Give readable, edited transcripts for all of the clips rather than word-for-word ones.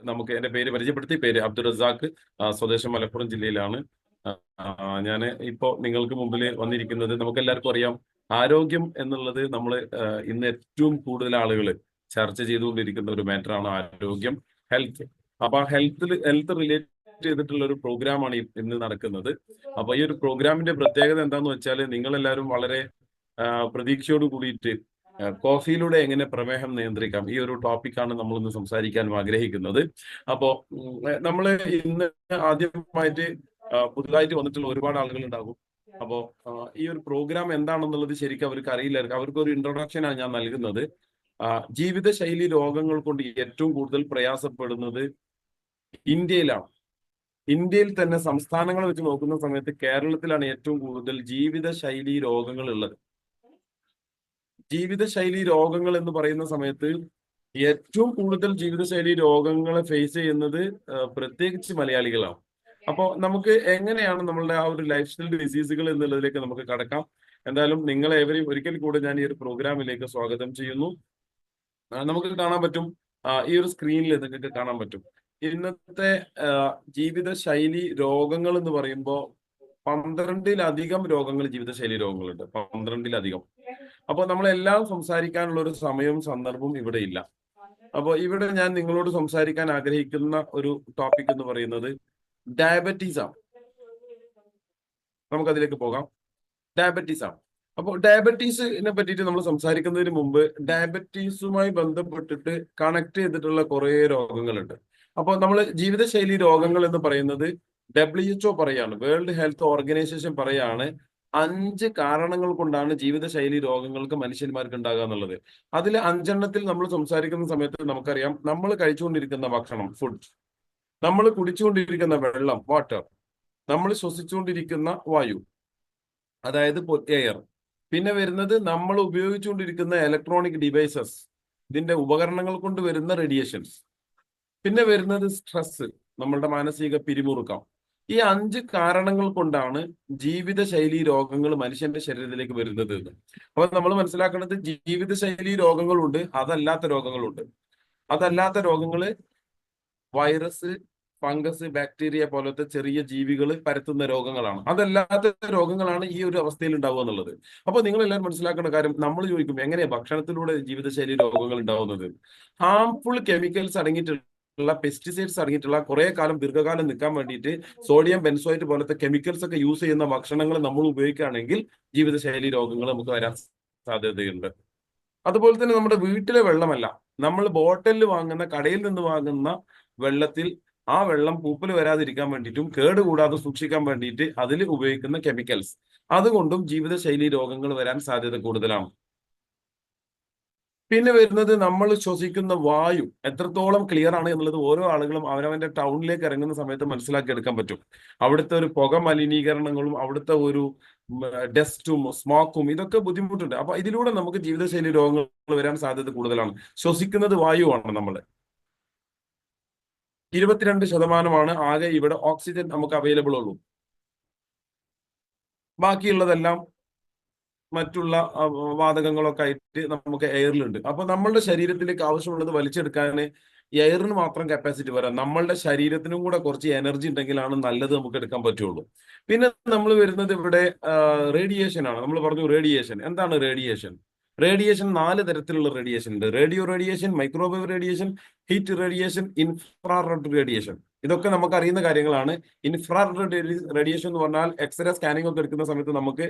നമുക്ക് എന്റെ പേര് പരിചയപ്പെടുത്തി. പേര് അബ്ദുൾ റസാഖ്, സ്വദേശം മലപ്പുറം ജില്ലയിലാണ്. ഞാൻ ഇപ്പോൾ നിങ്ങൾക്ക് മുമ്പിൽ വന്നിരിക്കുന്നത്, നമുക്ക് എല്ലാവർക്കും അറിയാം, ആരോഗ്യം എന്നുള്ളത് നമ്മൾ ഇന്ന് ഏറ്റവും കൂടുതൽ ആളുകൾ ചർച്ച ചെയ്തുകൊണ്ടിരിക്കുന്ന ഒരു മാറ്ററാണ് ആരോഗ്യം, ഹെൽത്ത്. അപ്പൊ ആ ഹെൽത്ത് റിലേറ്റ് ചെയ്തിട്ടുള്ള ഒരു പ്രോഗ്രാമാണ് ഇന്ന് നടക്കുന്നത്. അപ്പൊ ഈ ഒരു പ്രോഗ്രാമിന്റെ പ്രത്യേകത എന്താന്ന് വെച്ചാൽ, നിങ്ങൾ എല്ലാവരും വളരെ പ്രതീക്ഷയോട് കൂടിയിട്ട് കോഫിയിലൂടെ എങ്ങനെ പ്രമേഹം നിയന്ത്രിക്കാം, ഈ ഒരു ടോപ്പിക്കാണ് നമ്മളിന്ന് സംസാരിക്കാൻ ആഗ്രഹിക്കുന്നത്. അപ്പോ നമ്മൾ ഇന്ന് ആദ്യമായിട്ട് പുതുതായിട്ട് വന്നിട്ടുള്ള ഒരുപാട് ആളുകൾ ഉണ്ടാകും. അപ്പോ ഈ ഒരു പ്രോഗ്രാം എന്താണെന്നുള്ളത് ശരിക്കും അവർക്ക് അറിയില്ലായിരിക്കും. അവർക്ക് ഒരു ഇൻട്രൊഡക്ഷനാണ് ഞാൻ നൽകുന്നത്. ജീവിതശൈലി രോഗങ്ങൾ കൊണ്ട് ഏറ്റവും കൂടുതൽ പ്രയാസപ്പെടുന്നത് ഇന്ത്യയിലാണ്. ഇന്ത്യയിൽ തന്നെ സംസ്ഥാനങ്ങൾ വെച്ച് നോക്കുന്ന സമയത്ത് കേരളത്തിലാണ് ഏറ്റവും കൂടുതൽ ജീവിതശൈലി രോഗങ്ങൾ ഉള്ളത്. ജീവിതശൈലി രോഗങ്ങൾ എന്ന് പറയുന്ന സമയത്ത് ഏറ്റവും കൂടുതൽ ജീവിതശൈലി രോഗങ്ങളെ ഫേസ് ചെയ്യുന്നത് പ്രത്യേകിച്ച് മലയാളികളാണ്. അപ്പോൾ നമുക്ക് എങ്ങനെയാണ് നമ്മളുടെ ആ ഒരു ലൈഫ് സ്റ്റൈൽ ഡിസീസുകൾ എന്നുള്ളതിലേക്ക് നമുക്ക് കടക്കാം. എന്തായാലും നിങ്ങളെ ഏവരെയും ഒരിക്കൽ കൂടെ ഞാൻ ഈ ഒരു പ്രോഗ്രാമിലേക്ക് സ്വാഗതം ചെയ്യുന്നു. നമുക്ക് കാണാൻ പറ്റും, ഈ ഒരു സ്ക്രീനിൽ നിങ്ങൾക്ക് കാണാൻ പറ്റും, ഇന്നത്തെ ജീവിതശൈലി രോഗങ്ങൾ എന്ന് പറയുമ്പോൾ 12-ലധികം രോഗങ്ങൾ, ജീവിതശൈലി രോഗങ്ങളുണ്ട്, 12-ലധികം. അപ്പോൾ നമ്മളെല്ലാം സംസാരിക്കാനുള്ള ഒരു സമയവും സന്ദർഭവും ഇവിടെ ഇല്ല. അപ്പോൾ ഇവിടെ ഞാൻ നിങ്ങളോട് സംസാരിക്കാൻ ആഗ്രഹിക്കുന്ന ഒരു ടോപ്പിക് എന്ന് പറയുന്നത് ഡയബറ്റീസ് ആണ്. നമുക്കതിലേക്ക് പോകാം. ഡയബറ്റീസ് ആണ്. അപ്പോൾ ഡയബറ്റീസിനെ പറ്റിയിട്ട് നമ്മൾ സംസാരിക്കുന്നതിന് മുമ്പ് ഡയബറ്റീസുമായി ബന്ധപ്പെട്ടിട്ട് കണക്ട് ചെയ്തിട്ടുള്ള കുറേ രോഗങ്ങളുണ്ട്. അപ്പോൾ നമ്മൾ ജീവിതശൈലി രോഗങ്ങൾ എന്ന് പറയുന്നത് WHO പറയാണ്, വേൾഡ് ഹെൽത്ത് ഓർഗനൈസേഷൻ പറയാണ്, 5 കാരണങ്ങൾ കൊണ്ടാണ് ജീവിതശൈലി രോഗങ്ങൾക്ക് മനുഷ്യന്മാർക്ക് ഉണ്ടാകുക എന്നുള്ളത്. അതിൽ 5 നമ്മൾ സംസാരിക്കുന്ന സമയത്ത് നമുക്കറിയാം, നമ്മൾ കഴിച്ചുകൊണ്ടിരിക്കുന്ന ഭക്ഷണം, ഫുഡ്, നമ്മൾ കുടിച്ചുകൊണ്ടിരിക്കുന്ന വെള്ളം, വാട്ടർ, നമ്മൾ ശ്വസിച്ചുകൊണ്ടിരിക്കുന്ന വായു, അതായത് എയർ, പിന്നെ വരുന്നത് നമ്മൾ ഉപയോഗിച്ചുകൊണ്ടിരിക്കുന്ന ഇലക്ട്രോണിക് ഡിവൈസസ്, ഇതിന്റെ ഉപകരണങ്ങൾ കൊണ്ട് വരുന്ന റേഡിയേഷൻസ്, പിന്നെ വരുന്നത് സ്ട്രെസ്, നമ്മളുടെ മാനസിക പിരിമുറുക്കം. ഈ 5 കാരണങ്ങൾ കൊണ്ടാണ് ജീവിതശൈലി രോഗങ്ങൾ മനുഷ്യന്റെ ശരീരത്തിലേക്ക് വരുന്നത് എന്ന്. അപ്പൊ നമ്മൾ മനസ്സിലാക്കേണ്ടത്, ജീവിതശൈലി രോഗങ്ങളുണ്ട്, അതല്ലാത്ത രോഗങ്ങളുണ്ട്. അതല്ലാത്ത രോഗങ്ങള് വൈറസ്, ഫംഗസ്, ബാക്ടീരിയ പോലത്തെ ചെറിയ ജീവികൾ പരത്തുന്ന രോഗങ്ങളാണ്. അതല്ലാത്ത രോഗങ്ങളാണ് ഈ ഒരു അവസ്ഥയിൽ ഉണ്ടാവുക എന്നുള്ളത്. അപ്പൊ നിങ്ങൾ എല്ലാവരും മനസ്സിലാക്കേണ്ട കാര്യം, നമ്മൾ ചോദിക്കും എങ്ങനെയാ ഭക്ഷണത്തിലൂടെ ജീവിതശൈലി രോഗങ്ങൾ ഉണ്ടാവുന്നത്. ഹാംഫുൾ കെമിക്കൽസ് അടങ്ങിയിട്ടുള്ള, പെസ്റ്റിസൈഡ്സ് അടങ്ങിയിട്ടുള്ള, കുറെ കാലം ദീർഘകാലം നിൽക്കാൻ വേണ്ടിയിട്ട് സോഡിയം ബെൻസോയേറ്റ് പോലത്തെ കെമിക്കൽസ് ഒക്കെ യൂസ് ചെയ്യുന്ന ഭക്ഷണങ്ങൾ നമ്മൾ ഉപയോഗിക്കുകയാണെങ്കിൽ ജീവിതശൈലി രോഗങ്ങൾ നമുക്ക് വരാൻ സാധ്യതയുണ്ട്. അതുപോലെ തന്നെ നമ്മുടെ വീട്ടിലെ വെള്ളമല്ല, നമ്മൾ ബോട്ടിലിൽ വാങ്ങുന്ന, കടയിൽ നിന്ന് വാങ്ങുന്ന വെള്ളത്തിൽ ആ വെള്ളം പൂപ്പൽ വരാതിരിക്കാൻ വേണ്ടിയിട്ടും കേടുകൂടാതെ സൂക്ഷിക്കാൻ വേണ്ടിയിട്ട് അതിൽ ഉപയോഗിക്കുന്ന കെമിക്കൽസ്, അതുകൊണ്ടും ജീവിതശൈലി രോഗങ്ങൾ വരാൻ സാധ്യത കൂടുതലാണ്. പിന്നെ വരുന്നത്, നമ്മൾ ശ്വസിക്കുന്ന വായു എത്രത്തോളം ക്ലിയർ ആണ് എന്നുള്ളത് ഓരോ ആളുകളും അവനവന്റെ ടൗണിലേക്ക് ഇറങ്ങുന്ന സമയത്ത് മനസ്സിലാക്കി എടുക്കാൻ പറ്റും. അവിടുത്തെ ഒരു പുക മലിനീകരണങ്ങളും അവിടുത്തെ ഒരു ഡസ്റ്റും സ്മോക്കും ഇതൊക്കെ ബുദ്ധിമുട്ടുണ്ട്. അപ്പൊ ഇതിലൂടെ നമുക്ക് ജീവിതശൈലി രോഗങ്ങൾ വരാൻ സാധ്യത കൂടുതലാണ്. ശ്വസിക്കുന്നത് വായുവാണ്. നമ്മൾ 22% ആകെ ഇവിടെ ഓക്സിജൻ നമുക്ക് അവൈലബിൾ ഉള്ളൂ. ബാക്കിയുള്ളതെല്ലാം മറ്റുള്ള വാതകങ്ങളൊക്കെ ആയിട്ട് നമുക്ക് എയറിലുണ്ട്. അപ്പൊ നമ്മളുടെ ശരീരത്തിലേക്ക് ആവശ്യമുള്ളത് വലിച്ചെടുക്കാൻ എയറിന് മാത്രം കപ്പാസിറ്റി വരാം. നമ്മളുടെ ശരീരത്തിനും കൂടെ കുറച്ച് എനർജി ഉണ്ടെങ്കിലാണ് നല്ലത് നമുക്ക് എടുക്കാൻ പറ്റുള്ളൂ. പിന്നെ നമ്മൾ വരുന്നത് ഇവിടെ റേഡിയേഷൻ ആണ്. നമ്മൾ പറഞ്ഞു റേഡിയേഷൻ എന്താണ്. റേഡിയേഷൻ 4 തരത്തിലുള്ള റേഡിയേഷൻ ഉണ്ട്. Radio radiation, microwave radiation, heat radiation, infrared radiation. ഇതൊക്കെ നമുക്ക് അറിയുന്ന കാര്യങ്ങളാണ്. ഇൻഫ്രാറെഡ് റേഡിയേഷൻ എന്ന് പറഞ്ഞാൽ എക്സ്റേ സ്കാനിങ് ഒക്കെ എടുക്കുന്ന സമയത്ത്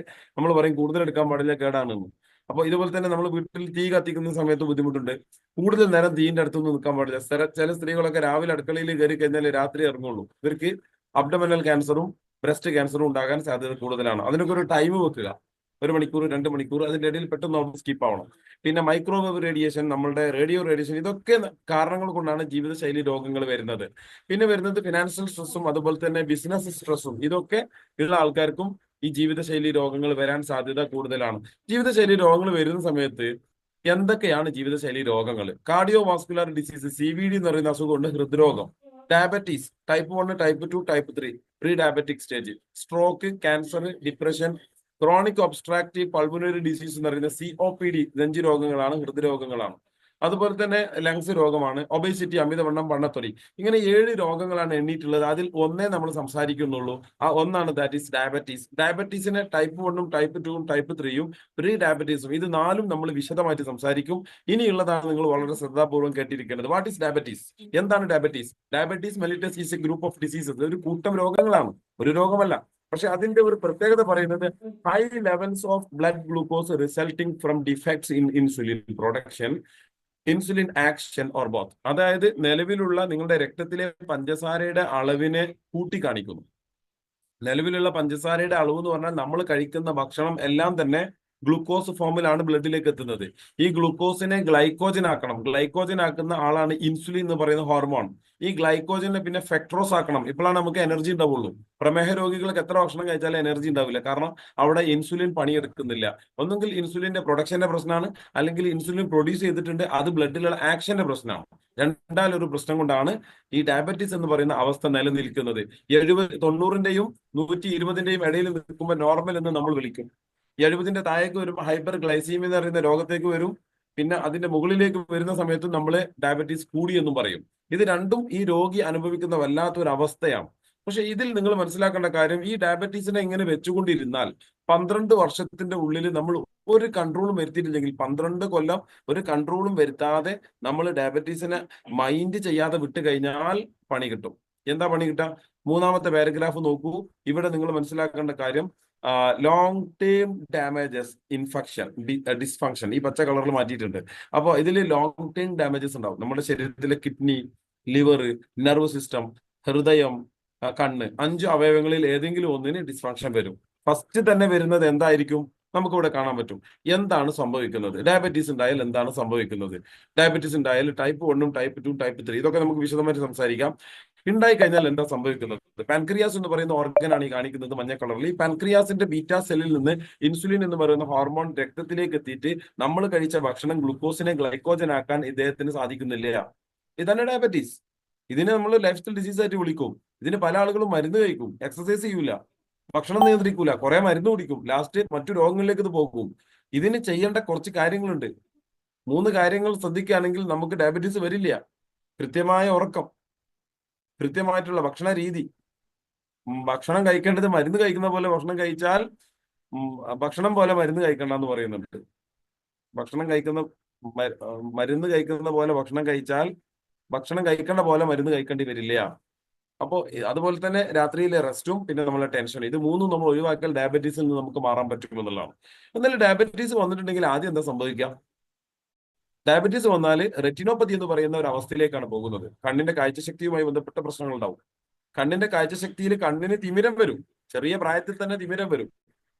നമ്മൾ പറയും കൂടുതൽ എടുക്കാൻ പാടില്ല, കേടാണെന്ന്. അപ്പൊ ഇതുപോലെ തന്നെ നമ്മൾ വീട്ടിൽ തീ കത്തിക്കുന്ന സമയത്ത് ബുദ്ധിമുട്ടുണ്ട്. കൂടുതൽ നേരം തീന്റെ അടുത്തൊന്നും നിൽക്കാൻ പാടില്ല. ചില സ്ത്രീകളൊക്കെ രാവിലെ അടുക്കളയിൽ കയറി കഴിഞ്ഞാൽ രാത്രി ഇറങ്ങുള്ളൂ. ഇവർക്ക് അബ്ഡോമിനൽ ക്യാൻസറും ബ്രസ്റ്റ് ക്യാൻസറും ഉണ്ടാകാൻ സാധ്യത കൂടുതലാണ്. അതിനൊക്കെ ഒരു ടൈം വെക്കുക, 1 മണിക്കൂർ 2 മണിക്കൂർ, അതിന്റെ ഇടയിൽ പെട്ടെന്ന് അവിടെ സ്കിപ്പ് ആവണം. പിന്നെ മൈക്രോവേവ് റേഡിയേഷൻ, നമ്മളുടെ റേഡിയോ റേഡിയേഷൻ, ഇതൊക്കെ കാരണങ്ങൾ കൊണ്ടാണ് ജീവിതശൈലി രോഗങ്ങൾ വരുന്നത്. പിന്നെ വരുന്നത് ഫിനാൻഷ്യൽ സ്ട്രെസ്സും അതുപോലെ തന്നെ ബിസിനസ് സ്ട്രെസ്സും, ഇതൊക്കെ ഉള്ള ആൾക്കാർക്കും ഈ ജീവിതശൈലി രോഗങ്ങൾ വരാൻ സാധ്യത കൂടുതലാണ്. ജീവിതശൈലി രോഗങ്ങൾ വരുന്ന സമയത്ത് എന്തൊക്കെയാണ് ജീവിതശൈലി രോഗങ്ങൾ? കാർഡിയോ വാസ്കുലർ ഡിസീസ്, CVD എന്ന് പറയുന്ന അസുഖമുണ്ട്, ഹൃദ്രോഗം, diabetes type 1, type 2, type 3, pre diabetic stage, stroke, cancer, depression, chronic obstructive pulmonary disease എന്ന് പറയുന്ന COPD, നെഞ്ചു രോഗങ്ങളാണ്, ഹൃദ്രോഗങ്ങളാണ്. അതുപോലെ തന്നെ ലങ്സ് രോഗമാണ്, ഒബേസിറ്റി അമിതവണ്ണം, വണ്ണത്തൊലി. ഇങ്ങനെ 7 രോഗങ്ങളാണ് എണ്ണീട്ടുള്ളത്. അതിൽ ഒന്നേ നമ്മൾ സംസാരിക്കുന്നുള്ളൂ. ആ ഒന്നാണ് ദാറ്റ് ഈസ് ഡയബറ്റീസ്. ഡയബറ്റീസിനെ ടൈപ്പ് 1ഉം ടൈപ്പ് 2ഉം ടൈപ്പ് 3ഉം പ്രീ ഡയബറ്റീസും, ഇത് 4ഉം നമ്മൾ വിശദമായിട്ട് സംസാരിക്കും. ഇനിയുള്ളതാണ് നിങ്ങൾ വളരെ ശ്രദ്ധാപൂർവ്വം കേട്ടിരിക്കേണ്ടത്. What is diabetes? എന്താണ് diabetes? Diabetes mellitus is a group of diseases. ഒരു കൂട്ടം രോഗങ്ങളാണ്, ഒരു രോഗമല്ല. പക്ഷെ അതിന്റെ ഒരു പ്രത്യേകത പറയുന്നത് high levels of blood glucose resulting from defects in insulin production, insulin action or both. അതായത് നിലവിലുള്ള നിങ്ങളുടെ രക്തത്തിലെ പഞ്ചസാരയുടെ അളവിനെ കൂട്ടി കാണിക്കുന്നു. നിലവിലുള്ള പഞ്ചസാരയുടെ അളവ് എന്ന് പറഞ്ഞാൽ നമ്മൾ കഴിക്കുന്ന ഭക്ഷണം എല്ലാം തന്നെ ഗ്ലൂക്കോസ് ഫോമിലാണ് ബ്ലഡിലേക്ക് എത്തുന്നത്. ഈ ഗ്ലൂക്കോസിനെ ഗ്ലൈക്കോജൻ ആക്കണം. ഗ്ലൈക്കോജൻ ആക്കുന്ന ആളാണ് ഇൻസുലിൻ എന്ന് പറയുന്ന ഹോർമോൺ. ഈ ഗ്ലൈക്കോജനെ പിന്നെ ഫെക്ട്രോസ് ആക്കണം. ഇപ്പോഴാണ് നമുക്ക് എനർജി ഉണ്ടാവുള്ളൂ. പ്രമേഹ രോഗികൾക്ക് എത്ര ഭക്ഷണം കഴിച്ചാലും എനർജി ഉണ്ടാവില്ല. കാരണം അവിടെ ഇൻസുലിൻ പണിയെടുക്കുന്നില്ല. ഒന്നുകിൽ ഇൻസുലിന്റെ പ്രൊഡക്ഷന്റെ പ്രശ്നമാണ്, അല്ലെങ്കിൽ ഇൻസുലിൻ പ്രൊഡ്യൂസ് ചെയ്തിട്ടുണ്ട്, അത് ബ്ലഡിലുള്ള ആക്ഷന്റെ പ്രശ്നമാണ്. രണ്ടാലൊരു പ്രശ്നം കൊണ്ടാണ് ഈ ഡയബറ്റീസ് എന്ന് പറയുന്ന അവസ്ഥ നിലനിൽക്കുന്നത്. 90-ന്റെയും 120-ന്റെയും ഇടയിൽ നിൽക്കുമ്പോൾ നോർമൽ എന്ന് നമ്മൾ വിളിക്കും. 70-ന്റെ താഴേക്ക് വരുമ്പോൾ ഹൈപ്പർ ഗ്ലൈസീമിയ എന്ന് പറയുന്ന രോഗത്തേക്ക് വരും. പിന്നെ അതിന്റെ മുകളിലേക്ക് വരുന്ന സമയത്ത് നമ്മൾ ഡയബറ്റീസ് കൂടി എന്നും പറയും. ഇത് രണ്ടും ഈ രോഗി അനുഭവിക്കുന്ന വല്ലാത്തൊരു അവസ്ഥയാണ്. പക്ഷെ ഇതിൽ നിങ്ങൾ മനസ്സിലാക്കേണ്ട കാര്യം, ഈ ഡയബറ്റീസിനെ ഇങ്ങനെ വെച്ചുകൊണ്ടിരുന്നാൽ 12 വർഷത്തിന്റെ ഉള്ളിൽ നമ്മൾ ഒരു കൺട്രോളും വരുത്തിയിട്ടില്ലെങ്കിൽ, 12 കൊല്ലം ഒരു കൺട്രോളും വരുത്താതെ നമ്മൾ ഡയബറ്റീസിനെ മൈൻഡ് ചെയ്യാതെ വിട്ട് കഴിഞ്ഞാൽ പണി കിട്ടും. എന്താ പണി കിട്ടുക? 3-ാമത്തെ പാരഗ്രാഫ് നോക്കൂ. ഇവിടെ നിങ്ങൾ മനസ്സിലാക്കേണ്ട കാര്യം, long term damages, infection, dysfunction, ഈ പച്ച കളറിൽ മാറ്റിയിട്ടുണ്ട്. അപ്പോൾ ഇതിൽ ലോങ് ടേം ഡാമേജസ് ഉണ്ടാവും. നമ്മുടെ ശരീരത്തിലെ കിഡ്നി, ലിവർ, നെർവ് സിസ്റ്റം, ഹൃദയം, കണ്ണ്, 5 അവയവങ്ങളിൽ ഏതെങ്കിലും ഒന്നിന് ഡിസ്ഫങ്ഷൻ വരും. ഫസ്റ്റ് തന്നെ വരുന്നത് എന്തായിരിക്കും? നമുക്കിവിടെ കാണാൻ പറ്റും. എന്താണ് സംഭവിക്കുന്നത്? ഡയബറ്റീസ് ഉണ്ടായാൽ എന്താണ് സംഭവിക്കുന്നത്? ഡയബറ്റീസ് ഉണ്ടായാൽ ടൈപ്പ് 1ഉം ടൈപ്പ് 2ഉം ടൈപ്പ് 3, ഇതൊക്കെ നമുക്ക് വിശദമായിട്ട് സംസാരിക്കാം. ഉണ്ടായി കഴിഞ്ഞാൽ എന്താ സംഭവിക്കുന്നത്? പാൻക്രിയാസ് എന്ന് പറയുന്ന ഓർഗൻ ആണ് ഈ കാണിക്കുന്നത് മഞ്ഞ കളറിൽ. ഈ പാൻക്രിയാസിന്റെ ബീറ്റാ സെല്ലിൽ നിന്ന് ഇൻസുലിൻ എന്ന് പറയുന്ന ഹോർമോൺ രക്തത്തിലേക്ക് എത്തിയിട്ട് നമ്മൾ കഴിച്ച ഭക്ഷണം ഗ്ലൂക്കോസിനെ ഗ്ലൈക്കോജൻ ആക്കാൻ ഇദ്ദേഹത്തിന് സാധിക്കുന്നില്ല. ഇതാണ് ഡയബറ്റീസ്. ഇതിനെ നമ്മൾ ലൈഫ് സ്റ്റൈൽ ഡിസീസ് ആയിട്ട് വിളിക്കും. ഇതിന് പല ആളുകളും മരുന്ന് കഴിക്കും, എക്സസൈസ് ചെയ്യൂല, ഭക്ഷണം നിയന്ത്രിക്കൂല, കുറെ മരുന്ന് കുടിക്കും, ലാസ്റ്റ് മറ്റു രോഗങ്ങളിലേക്ക് ഇത് പോകും. ഇതിന് ചെയ്യേണ്ട കുറച്ച് കാര്യങ്ങളുണ്ട്. 3 കാര്യങ്ങൾ ശ്രദ്ധിക്കുകയാണെങ്കിൽ നമുക്ക് ഡയബറ്റീസ് വരില്ല. കൃത്യമായ ഉറക്കം, കൃത്യമായിട്ടുള്ള ഭക്ഷണ രീതി, ഭക്ഷണം കഴിക്കേണ്ടത് മരുന്ന് കഴിക്കുന്ന പോലെ ഭക്ഷണം കഴിച്ചാൽ ഭക്ഷണം പോലെ മരുന്ന് കഴിക്കണ്ട എന്ന് പറയുന്നുണ്ട്. ഭക്ഷണം കഴിക്കുന്ന മരുന്ന് കഴിക്കുന്ന പോലെ ഭക്ഷണം കഴിച്ചാൽ ഭക്ഷണം കഴിക്കേണ്ട പോലെ മരുന്ന് കഴിക്കേണ്ടി വരില്ല. അപ്പോൾ അതുപോലെ തന്നെ രാത്രിയിലെ റെസ്റ്റും പിന്നെ നമ്മളെ ടെൻഷനും, ഇത് 3 നമ്മൾ ഒഴിവാക്കിയാൽ ഡയബറ്റീസിൽ നിന്ന് നമുക്ക് മാറാൻ പറ്റും എന്നുള്ളതാണ്. എന്നാലും ഡയബറ്റീസ് വന്നിട്ടുണ്ടെങ്കിൽ ആദ്യം എന്താ സംഭവിക്കാം? ഡയബറ്റീസ് വന്നാൽ റെറ്റിനോപ്പതി എന്ന് പറയുന്ന ഒരു അവസ്ഥയിലേക്കാണ് പോകുന്നത്. കണ്ണിന്റെ കാഴ്ചശക്തിയുമായി ബന്ധപ്പെട്ട പ്രശ്നങ്ങൾ ഉണ്ടാവും. കണ്ണിന്റെ കാഴ്ചശക്തിയിൽ കണ്ണിന് തിമിരം വരും. ചെറിയ പ്രായത്തിൽ തന്നെ തിമിരം വരും.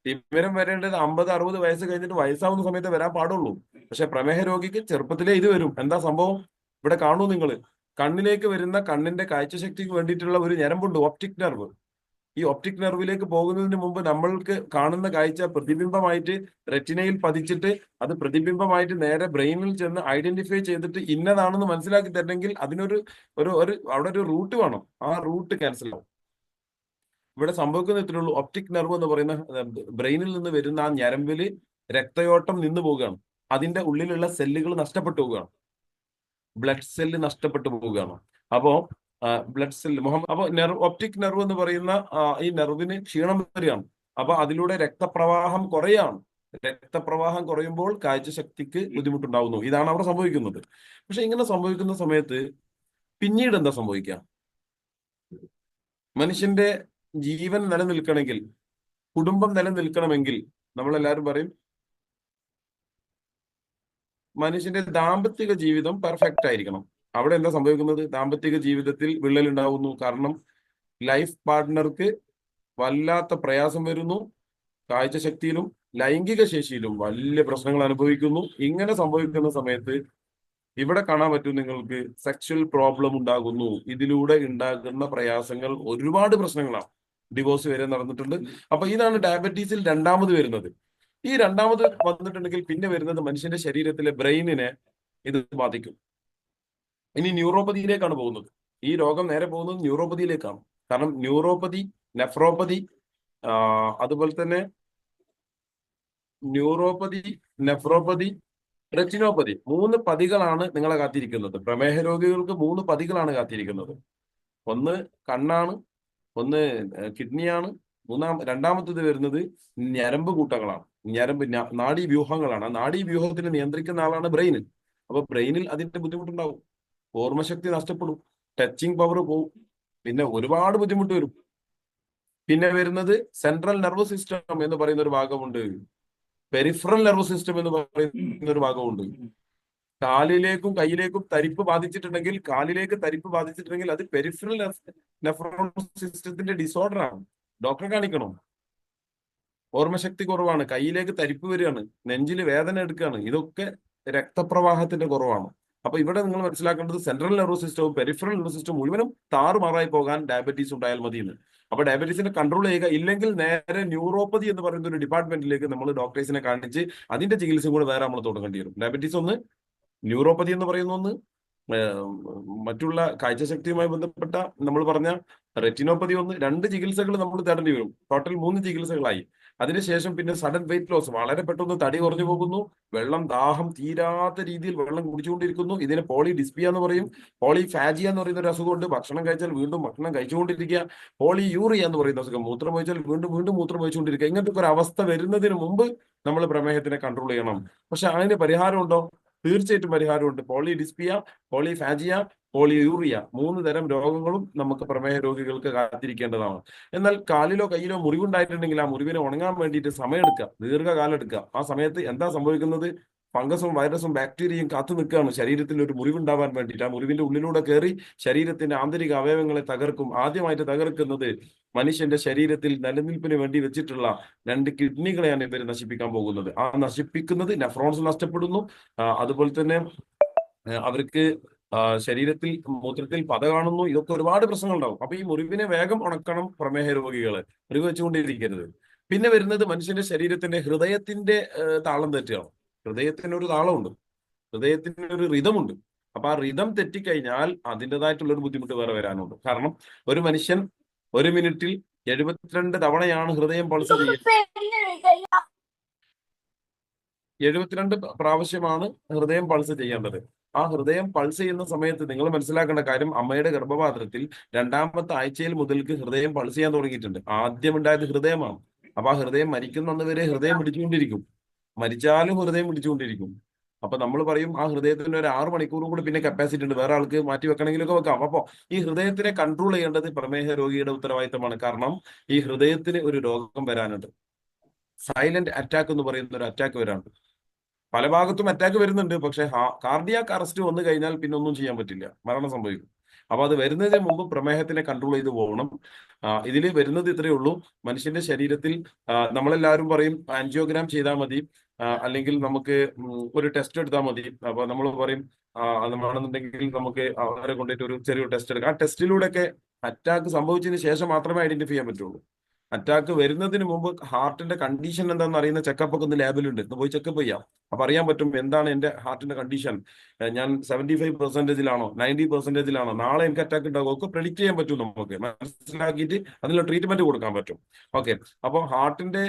തിമിരം വരേണ്ടത് 50-60 വയസ്സ് കഴിഞ്ഞിട്ട് വയസ്സാവുന്ന സമയത്ത് വരാൻ പാടുള്ളൂ. പക്ഷെ പ്രമേഹ രോഗിക്ക് ചെറുപ്പത്തിലേ ഇത് വരും. എന്താ സംഭവം? ഇവിടെ കാണൂ നിങ്ങൾ, കണ്ണിലേക്ക് വരുന്ന കണ്ണിന്റെ കാഴ്ചശക്തിക്ക് വേണ്ടിയിട്ടുള്ള ഒരു ഞരമ്പുണ്ട്, ഒപ്റ്റിക് നെർവ്. ഈ ഒപ്റ്റിക് നെർവിലേക്ക് പോകുന്നതിന് മുമ്പ് നമ്മൾക്ക് കാണുന്ന കാഴ്ച പ്രതിബിംബമായിട്ട് റെറ്റിനയിൽ പതിച്ചിട്ട് അത് പ്രതിബിംബമായിട്ട് നേരെ ബ്രെയിനിൽ ചെന്ന് ഐഡന്റിഫൈ ചെയ്തിട്ട് ഇന്നതാണെന്ന് മനസ്സിലാക്കി തരണമെങ്കിൽ അതിനൊരു അവിടെ ഒരു റൂട്ട് വേണം. ആ റൂട്ട് ക്യാൻസൽ ആവും. ഇവിടെ സംഭവിക്കുന്ന ഇത്രയുള്ളൂ. ഒപ്റ്റിക് നെർവ് എന്ന് പറയുന്ന ബ്രെയിനിൽ നിന്ന് വരുന്ന ആ ഞരമ്പില് രക്തയോട്ടം നിന്നു പോവുകയാണ്. അതിന്റെ ഉള്ളിലുള്ള സെല്ലുകൾ നഷ്ടപ്പെട്ടു പോവുകയാണ്. ബ്ലഡ് സെല്ല് നഷ്ടപ്പെട്ടു പോവുകയാണ്. അപ്പോ ബ്ലഡ് സെല്ല് അപ്പൊ ഒപ്റ്റിക് നെർവ് എന്ന് പറയുന്ന ഈ നെർവിന് ക്ഷീണം വരികയാണ്. അപ്പൊ അതിലൂടെ രക്തപ്രവാഹം കുറയാണ്. രക്തപ്രവാഹം കുറയുമ്പോൾ കാഴ്ചശക്തിക്ക് ബുദ്ധിമുട്ടുണ്ടാവുന്നു. ഇതാണ് അവിടെ സംഭവിക്കുന്നത്. പക്ഷെ ഇങ്ങനെ സംഭവിക്കുന്ന സമയത്ത് പിന്നീട് എന്താ സംഭവിക്കുക? മനുഷ്യന്റെ ജീവൻ നിലനിൽക്കണമെങ്കിൽ, കുടുംബം നിലനിൽക്കണമെങ്കിൽ നമ്മളെല്ലാവരും പറയും മനുഷ്യന്റെ ദാമ്പത്തിക ജീവിതം പെർഫെക്റ്റ് ആയിരിക്കണം. അവിടെ എന്താ സംഭവിക്കുന്നത്? ദാമ്പത്തിക ജീവിതത്തിൽ വിള്ളൽ ഉണ്ടാവുന്നു. കാരണം ലൈഫ് പാർട്ട്ണർക്ക് വല്ലാത്ത പ്രയാസം വരുന്നു. കാഴ്ചശക്തിയിലും ലൈംഗിക ശേഷിയിലും വലിയ പ്രശ്നങ്ങൾ അനുഭവിക്കുന്നു. ഇങ്ങനെ സംഭവിക്കുന്ന സമയത്ത് ഇവിടെ കാണാൻ പറ്റും നിങ്ങൾക്ക് സെക്ഷൽ പ്രോബ്ലം ഉണ്ടാകുന്നു. ഇതിലൂടെ ഉണ്ടാകുന്ന പ്രയാസങ്ങൾ ഒരുപാട് പ്രശ്നങ്ങളാണ്. ഡിവോഴ്സ് വരെ നടന്നിട്ടുണ്ട്. അപ്പൊ ഇതാണ് ഡയബറ്റീസിൽ രണ്ടാമത് വരുന്നത്. ഈ രണ്ടാമത് വന്നിട്ടുണ്ടെങ്കിൽ പിന്നെ വരുന്നത് മനുഷ്യന്റെ ശരീരത്തിലെ ബ്രെയിനിനെ ഇത് ബാധിക്കും. ഇനി ന്യൂറോപ്പതിയിലേക്കാണ് പോകുന്നത്. ഈ രോഗം നേരെ പോകുന്നത് ന്യൂറോപ്പതിയിലേക്കാണ്. കാരണം ന്യൂറോപ്പതി, നെഫ്രോപ്പതി, അതുപോലെ തന്നെ ന്യൂറോപ്പതി, നെഫ്രോപ്പതി റെറ്റിനോപ്പതി 3 പതികളാണ് നിങ്ങളെ കാത്തിരിക്കുന്നത്. പ്രമേഹ രോഗികൾക്ക് 3 പതികളാണ് കാത്തിരിക്കുന്നത്. ഒന്ന് കണ്ണാണ്, ഒന്ന് കിഡ്നിയാണ്, രണ്ടാമത്തത് വരുന്നത് ഞരമ്പ് കൂട്ടങ്ങളാണ്, നാഡീവ്യൂഹങ്ങളാണ്. ആ നാഡീവ്യൂഹത്തിനെ നിയന്ത്രിക്കുന്ന ആളാണ് ബ്രെയിൻ. അപ്പൊ ബ്രെയിനിൽ അതിന്റെ ബുദ്ധിമുട്ടുണ്ടാവും, ഓർമ്മശക്തി നഷ്ടപ്പെടും, ടച്ചിങ് പവർ പോവും, പിന്നെ ഒരുപാട് ബുദ്ധിമുട്ട് വരും. പിന്നെ വരുന്നത് സെൻട്രൽ നെർവസ് സിസ്റ്റം എന്ന് പറയുന്ന ഒരു ഭാഗമുണ്ട്, പെരിഫറൽ നെർവസ് സിസ്റ്റം എന്ന് പറയുന്ന ഒരു ഭാഗമുണ്ട്. കാലിലേക്കും കയ്യിലേക്കും തരിപ്പ് ബാധിച്ചിട്ടുണ്ടെങ്കിൽ അത് പെരിഫറൽ നെഫ്രോൺ സിസ്റ്റത്തിന്റെ ഡിസോർഡർ ആണ്. ഡോക്ടറെ കാണിക്കണം. ഓർമ്മശക്തി കുറവാണ്, കയ്യിലേക്ക് തരിപ്പ് വരികയാണ്, നെഞ്ചിൽ വേദന എടുക്കുകയാണ്, ഇതൊക്കെ രക്തപ്രവാഹത്തിന്റെ കുറവാണ്. അപ്പൊ ഇവിടെ നിങ്ങൾ മനസ്സിലാക്കേണ്ടത് സെൻട്രൽ നെർവസ് സിസ്റ്റവും പെരിഫറൽ നെർവസ് സിസ്റ്റവും മുഴുവനും താറുമാറായി പോകാൻ ഡയബറ്റീസ് ഉണ്ടായാൽ മതി എന്ന്. അപ്പൊ ഡയബറ്റീസിനെ കൺട്രോൾ ചെയ്യുക, ഇല്ലെങ്കിൽ നേരെ ന്യൂറോപ്പതി എന്ന് പറയുന്ന ഒരു ഡിപ്പാർട്ട്മെന്റിലേക്ക് നമ്മൾ ഡോക്ടേഴ്സിനെ കാണിച്ച് അതിന്റെ ചികിത്സ കൂടെ വേറെ നമ്മൾ തുടങ്ങേണ്ടി വരും. ഡയബറ്റീസ് ഒന്ന്, ന്യൂറോപ്പതി എന്ന് പറയുന്ന ഒന്ന്, മറ്റുള്ള കാഴ്ചശക്തിയുമായി ബന്ധപ്പെട്ട നമ്മൾ പറഞ്ഞ റെറ്റിനോപ്പതി ഒന്ന്, 2 ചികിത്സകൾ നമ്മൾ തേടേണ്ടി വരും. ടോട്ടൽ 3 ചികിത്സകളായി. അതിനുശേഷം പിന്നെ സഡൻ വെയിറ്റ് ലോസ്, വളരെ പെട്ടെന്ന് തടി കുറഞ്ഞു പോകുന്നു, ദാഹം തീരാത്ത രീതിയിൽ വെള്ളം കുടിച്ചുകൊണ്ടിരിക്കുന്നു. ഇതിനെ പോളിഡിസ്പിയ എന്ന് പറയും. പോളിഫാജിയ എന്ന് പറയുന്ന ഒരു അസുഖമുണ്ട്, ഭക്ഷണം കഴിച്ചാൽ വീണ്ടും ഭക്ഷണം കഴിച്ചുകൊണ്ടിരിക്കുക. പോളിയൂറിയ എന്ന് പറയുന്ന അസുഖം, മൂത്രം ഒഴിച്ചാൽ വീണ്ടും വീണ്ടും മൂത്രം ഒഴിച്ചുകൊണ്ടിരിക്കുക. ഇങ്ങനത്തെ ഒരു അവസ്ഥ വരുന്നതിന് മുമ്പ് നമ്മൾ പ്രമേഹത്തിനെ കൺട്രോൾ ചെയ്യണം. പക്ഷെ അതിന് പരിഹാരമുണ്ടോ? തീർച്ചയായിട്ടും പരിഹാരമുണ്ട്. പോളിഡിസ്പിയ, പോളിഫാജിയ, പോളിയൂറിയ 3 തരം രോഗങ്ങളും നമുക്ക് പ്രമേഹ രോഗികൾക്ക് കാത്തിരിക്കേണ്ടതാണ്. എന്നാൽ കാലിലോ കയ്യിലോ മുറിവുണ്ടായിട്ടുണ്ടെങ്കിൽ ആ മുറിവിനെ ഉണങ്ങാൻ വേണ്ടിയിട്ട് സമയമെടുക്കുക, ദീർഘകാലം എടുക്കുക. ആ സമയത്ത് എന്താ സംഭവിക്കുന്നത്? ഫംഗസും വൈറസും ബാക്ടീരിയയും കാത്തു നിൽക്കുകയാണ് ശരീരത്തിൽ ഒരു മുറിവുണ്ടാവാൻ വേണ്ടിയിട്ട്. ആ മുറിവിന്റെ ഉള്ളിലൂടെ കയറി ശരീരത്തിന്റെ ആന്തരിക അവയവങ്ങളെ തകർക്കും. ആദ്യമായിട്ട് തകർക്കുന്നത് മനുഷ്യന്റെ ശരീരത്തിൽ നിലനിൽപ്പിന് വേണ്ടി വെച്ചിട്ടുള്ള 2 കിഡ്നികളെയാണ് ഇവർ നശിപ്പിക്കാൻ പോകുന്നത്. ആ നശിപ്പിക്കുന്നത് നെഫ്രോൺസ് നഷ്ടപ്പെടുന്നു. അതുപോലെ തന്നെ അവർക്ക് ശരീരത്തിൽ മൂത്രത്തിൽ പത കാണുന്നു. ഇതൊക്കെ ഒരുപാട് പ്രശ്നങ്ങളുണ്ടാവും. അപ്പൊ ഈ മുറിവിനെ വേഗം ഉണക്കണം പ്രമേഹ രോഗികള്, മുറിവ് വെച്ചുകൊണ്ടിരിക്കരുത്. പിന്നെ വരുന്നത് മനുഷ്യന്റെ ശരീരത്തിന്റെ ഹൃദയത്തിന്റെ താളം തെറ്റുകയാണ്. ഹൃദയത്തിനൊരു താളമുണ്ട്, ഹൃദയത്തിനൊരു റിതമുണ്ട്. അപ്പൊ ആ റിതം തെറ്റിക്കഴിഞ്ഞാൽ അതിൻ്റെതായിട്ടുള്ള ഒരു ബുദ്ധിമുട്ട് വേറെ വരാനുണ്ട്. കാരണം ഒരു മനുഷ്യൻ 1 മിനിറ്റിൽ 72 തവണയാണ് ഹൃദയം പൾസ് ചെയ്യുന്നത്. 72 പ്രാവശ്യമാണ് ഹൃദയം പൾസ് ചെയ്യേണ്ടത്. ആ ഹൃദയം പൾസ് ചെയ്യുന്ന സമയത്ത് നിങ്ങൾ മനസ്സിലാക്കേണ്ട കാര്യം, അമ്മയുടെ ഗർഭപാത്രത്തിൽ 2ാമത്തെ ആഴ്ചയിൽ മുതൽക്ക് ഹൃദയം പൾസ് ചെയ്യാൻ തുടങ്ങിയിട്ടുണ്ട്. ആദ്യം ഉണ്ടായത് ഹൃദയമാണ്. അപ്പൊ ആ ഹൃദയം മരിക്കുന്നന്ന് വരെ ഹൃദയം പിടിച്ചുകൊണ്ടിരിക്കും, മരിച്ചാലും ഹൃദയം പിടിച്ചുകൊണ്ടിരിക്കും. അപ്പൊ നമ്മൾ പറയും ആ ഹൃദയത്തിന് ഒരു 6 മണിക്കൂർ കൂടി പിന്നെ കപ്പാസിറ്റി ഉണ്ട്, വേറെ ആൾക്ക് മാറ്റി വെക്കണമെങ്കിലൊക്കെ വെക്കാം. അപ്പൊ ഈ ഹൃദയത്തിനെ കൺട്രോൾ ചെയ്യേണ്ടത് പ്രമേഹ രോഗിയുടെ ഉത്തരവാദിത്തമാണ്. കാരണം ഈ ഹൃദയത്തിന് ഒരു രോഗം വരാനുണ്ട്, സൈലന്റ് അറ്റാക്ക് എന്ന് പറയുന്ന ഒരു അറ്റാക്ക് വരാനുണ്ട്. പല ഭാഗത്തും അറ്റാക്ക് വരുന്നുണ്ട്, പക്ഷെ കാർഡിയാക് അറസ്റ്റ് വന്നു കഴിഞ്ഞാൽ പിന്നെ ഒന്നും ചെയ്യാൻ പറ്റില്ല, മരണം സംഭവിക്കും. അപ്പൊ അത് വരുന്നതിന് മുമ്പ് പ്രമേഹത്തിനെ കൺട്രോൾ ചെയ്ത് പോകണം. ഇതിൽ വരുന്നത് ഇത്രയേ ഉള്ളൂ. മനുഷ്യന്റെ ശരീരത്തിൽ നമ്മളെല്ലാവരും പറയും ആൻജിയോഗ്രാം ചെയ്താൽ മതി, അല്ലെങ്കിൽ നമുക്ക് ഒരു ടെസ്റ്റ് എടുത്താൽ മതി. അപ്പൊ നമ്മൾ പറയും വേണമെന്നുണ്ടെങ്കിൽ നമുക്ക് അവരെ കൊണ്ടിട്ട് ഒരു ചെറിയൊരു ടെസ്റ്റ് എടുക്കാം. ആ ടെസ്റ്റിലൂടെയൊക്കെ അറ്റാക്ക് സംഭവിച്ചതിന് ശേഷം മാത്രമേ ഐഡന്റിഫൈ ചെയ്യാൻ പറ്റുള്ളൂ. അറ്റാക്ക് വരുന്നതിന് മുമ്പ് ഹാർട്ടിന്റെ കണ്ടീഷൻ എന്താണെന്ന് അറിയുന്ന ചെക്കപ്പ് ഒക്കെ ഒന്ന് ലാബിലുണ്ട്, ഒന്ന് പോയി ചെക്കപ്പ് ചെയ്യാം. അപ്പൊ അറിയാൻ പറ്റും എന്താണ് എന്റെ ഹാർട്ടിന്റെ കണ്ടീഷൻ, ഞാൻ 75%-ലാണോ 90%-ലാണോ, നാളെ എനിക്ക് അറ്റാക്ക് ഉണ്ടാകും, ഒക്കെ പ്രെഡിക്റ്റ് ചെയ്യാൻ പറ്റും. നമുക്ക് മനസ്സിലാക്കിയിട്ട് അതിനുള്ള ട്രീറ്റ്മെന്റ് കൊടുക്കാൻ പറ്റും. ഓക്കെ, അപ്പോൾ ഹാർട്ടിന്റെ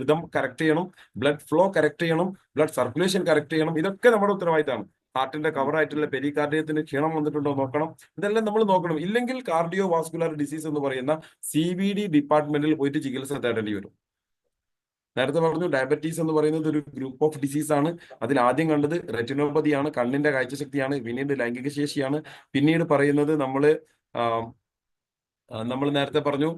റിതം കറക്റ്റ് ചെയ്യണം, ബ്ലഡ് ഫ്ലോ കറക്റ്റ് ചെയ്യണം, ബ്ലഡ് സർക്കുലേഷൻ കറക്റ്റ് ചെയ്യണം. ഇതൊക്കെ നമ്മുടെ ഉത്തരവാദിത്തമാണ്. ഹാർട്ടിന്റെ കവറായിട്ടുള്ള പെരികാർഡിയത്തിന് ക്ഷീണം വന്നിട്ടുണ്ടോ നോക്കണം. ഇതെല്ലാം നമ്മൾ നോക്കണം. ഇല്ലെങ്കിൽ കാർഡിയോ വാസ്കുലർ ഡിസീസ് എന്ന് പറയുന്ന CVD ഡിപ്പാർട്ട്മെന്റിൽ പോയിട്ട് ചികിത്സ തേടേണ്ടി വരും. നേരത്തെ പറഞ്ഞു ഡയബറ്റീസ് എന്ന് പറയുന്നത് ഒരു ഗ്രൂപ്പ് ഓഫ് ഡിസീസ് ആണ്. അതിൽ ആദ്യം കണ്ടത് റെറ്റിനോപ്പതിയാണ്, കണ്ണിന്റെ കാഴ്ചശക്തിയാണ്, പിന്നീട് ലൈംഗിക ശേഷിയാണ്, പിന്നീട് പറയുന്നത് നമ്മൾ നേരത്തെ പറഞ്ഞു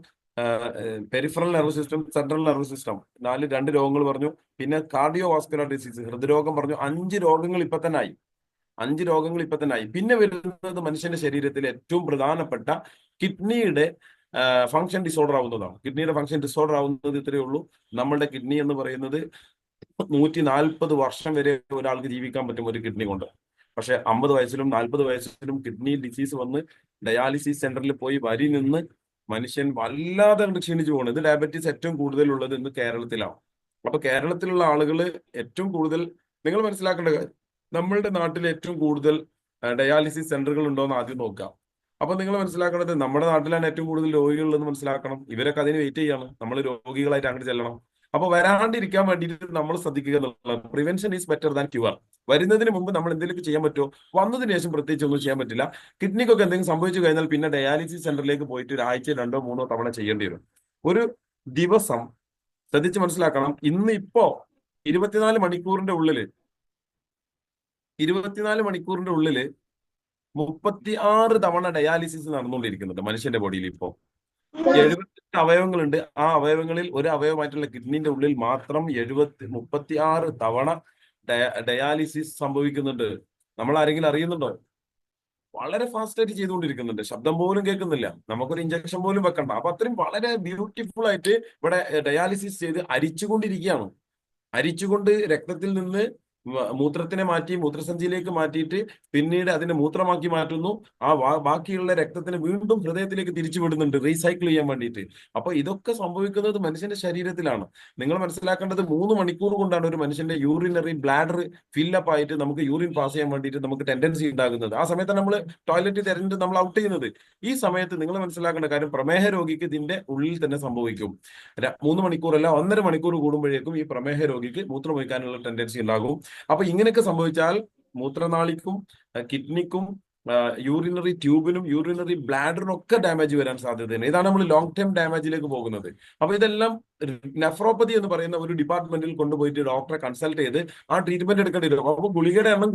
peripheral nervous system, central nervous system, 2 രോഗങ്ങൾ പറഞ്ഞു. പിന്നെ കാർഡിയോ വാസ്കുലർ ഡിസീസ്, ഹൃദ്രോഗം പറഞ്ഞു. 5 രോഗങ്ങൾ ഇപ്പൊ തന്നെ ആയി. 5 രോഗങ്ങൾ ഇപ്പൊ തന്നെ ആയി. പിന്നെ വരുന്നത് മനുഷ്യന്റെ ശരീരത്തിലെ ഏറ്റവും പ്രധാനപ്പെട്ട കിഡ്നിയുടെ ഫംഗ്ഷൻ ഡിസോർഡർ ആവുന്നതാണ്. കിഡ്നിയുടെ ഫംഗ്ഷൻ ഡിസോർഡർ ആവുന്നത് ഇത്രയേ ഉള്ളൂ. നമ്മളുടെ കിഡ്നി എന്ന് പറയുന്നത് 140 വർഷം വരെ ഒരാൾക്ക് ജീവിക്കാൻ പറ്റും ഒരു കിഡ്നി കൊണ്ട്. പക്ഷെ 50 വയസ്സിലും 40 വയസ്സിലും കിഡ്നി ഡിസീസ് വന്ന് ഡയാലിസിസ് സെന്ററിൽ പോയി വരി നിന്ന് മനുഷ്യൻ വല്ലാതെ കണ്ട് ക്ഷീണിച്ചു പോകുന്നത്. ഇത് ഡയബറ്റീസ് ഏറ്റവും കൂടുതലുള്ളത് ഇന്ന് കേരളത്തിലാണ്. അപ്പൊ കേരളത്തിലുള്ള ആളുകൾ ഏറ്റവും കൂടുതൽ, നിങ്ങൾ മനസ്സിലാക്കേണ്ട കാര്യം, നമ്മളുടെ നാട്ടിൽ ഏറ്റവും കൂടുതൽ ഡയാലിസിസ് സെന്ററുകൾ ഉണ്ടോ എന്ന് ആദ്യം നോക്കാം. അപ്പൊ നിങ്ങൾ മനസ്സിലാക്കേണ്ടത് നമ്മുടെ നാട്ടിലാണ് ഏറ്റവും കൂടുതൽ രോഗികളുള്ളതെന്ന് മനസ്സിലാക്കണം. ഇവരൊക്കെ അതിന് വെയിറ്റ് ചെയ്യാണ്, നമ്മൾ രോഗികളായിട്ട് അങ്ങോട്ട് ചെല്ലണം. അപ്പൊ വരാണ്ടിരിക്കാൻ വേണ്ടിയിട്ട് നമ്മൾ ശ്രദ്ധിക്കുക എന്നുള്ളത്. Prevention is better than cure. വരുന്നതിന് മുമ്പ് നമ്മൾ എന്തെങ്കിലും ചെയ്യാൻ പറ്റുമോ? വന്നതിന് ശേഷം പ്രത്യേകിച്ച് ഒന്നും ചെയ്യാൻ പറ്റില്ല. കിഡ്നിക്കൊക്കെ എന്തെങ്കിലും സംഭവിച്ചു കഴിഞ്ഞാൽ പിന്നെ ഡയാലിസിസ് സെന്ററിലേക്ക് പോയിട്ട് ഒരാഴ്ച 2-3 തവണ ചെയ്യേണ്ടി വരും. ഒരു ദിവസം ശ്രദ്ധിച്ച് മനസ്സിലാക്കണം, ഇന്ന് ഇപ്പോ 24 മണിക്കൂറിന്റെ ഉള്ളില് 36 തവണ ഡയാലിസിസ് നടന്നുകൊണ്ടിരിക്കുന്നുണ്ട് മനുഷ്യന്റെ ബോഡിയിൽ. ഇപ്പോ 78 അവയവങ്ങളുണ്ട്. ആ അവയവങ്ങളിൽ ഒരു അവയവമായിട്ടുള്ള കിഡ്നിന്റെ ഉള്ളിൽ മാത്രം 36 തവണ ഡയാലിസിസ് സംഭവിക്കുന്നുണ്ട്. നമ്മൾ ആരെങ്കിലും അറിയുന്നുണ്ടോ? വളരെ ഫാസ്റ്റ് ആയിട്ട് ചെയ്തുകൊണ്ടിരിക്കുന്നുണ്ട്. ശബ്ദം പോലും കേൾക്കുന്നില്ല. നമുക്കൊരു ഇഞ്ചക്ഷൻ പോലും വെക്കണ്ട. അപ്പൊ അത്രയും വളരെ ബ്യൂട്ടിഫുൾ ആയിട്ട് ഇവിടെ ഡയാലിസിസ് ചെയ്ത് അരിച്ചുകൊണ്ടിരിക്കുകയാണ്. അരിച്ചുകൊണ്ട് രക്തത്തിൽ നിന്ന് മൂത്രത്തിനെ മാറ്റി മൂത്രസഞ്ചിയിലേക്ക് മാറ്റിയിട്ട് പിന്നീട് അതിനെ മൂത്രമാക്കി മാറ്റുന്നു. ആ ബാക്കിയുള്ള രക്തത്തിന് വീണ്ടും ഹൃദയത്തിലേക്ക് തിരിച്ചു വിടുന്നുണ്ട് റീസൈക്കിൾ ചെയ്യാൻ വേണ്ടിയിട്ട്. അപ്പൊ ഇതൊക്കെ സംഭവിക്കുന്നത് മനുഷ്യന്റെ ശരീരത്തിലാണ്. നിങ്ങൾ മനസ്സിലാക്കേണ്ടത് 3 മണിക്കൂർ കൊണ്ടാണ് ഒരു മനുഷ്യന്റെ യൂറിനറി ബ്ലാഡർ ഫില്ലപ്പ് ആയിട്ട് നമുക്ക് യൂറിൻ പാസ് ചെയ്യാൻ വേണ്ടിയിട്ട് നമുക്ക് ടെൻഡൻസി ഉണ്ടാകുന്നത്. ആ സമയത്ത് നമ്മൾ ടോയ്ലറ്റ് തിരഞ്ഞിട്ട് നമ്മൾ ഔട്ട് ചെയ്യുന്നത്. ഈ സമയത്ത് നിങ്ങൾ മനസ്സിലാക്കേണ്ട കാര്യം, പ്രമേഹ രോഗിക്ക് ഇതിന്റെ ഉള്ളിൽ തന്നെ സംഭവിക്കും. 3 മണിക്കൂറല്ല 1.5 മണിക്കൂർ കൂടുമ്പോഴേക്കും ഈ പ്രമേഹ രോഗിക്ക് മൂത്രമൊഴിക്കാനുള്ള ടെൻഡൻസി ഉണ്ടാകും. അപ്പൊ ഇങ്ങനെയൊക്കെ സംഭവിച്ചാൽ മൂത്രനാളിക്കും കിഡ്നിക്കും യൂറിനറി ട്യൂബിനും യൂറിനറി ബ്ലാഡറിനും ഒക്കെ ഡാമേജ് വരാൻ സാധ്യതയുണ്ട്. ഇതാണ് നമ്മൾ ലോങ് ടേം ഡാമേജിലേക്ക് പോകുന്നത്. അപ്പൊ ഇതെല്ലാം നെഫ്രോപ്പതി എന്ന് പറയുന്ന ഒരു ഡിപ്പാർട്ട്മെന്റിൽ കൊണ്ടുപോയിട്ട് ഡോക്ടറെ കൺസൾട്ട് ചെയ്ത് ആ ട്രീറ്റ്മെന്റ് എടുക്കേണ്ടി വരും. അപ്പൊ ഗുളികയുടെ എണ്ണം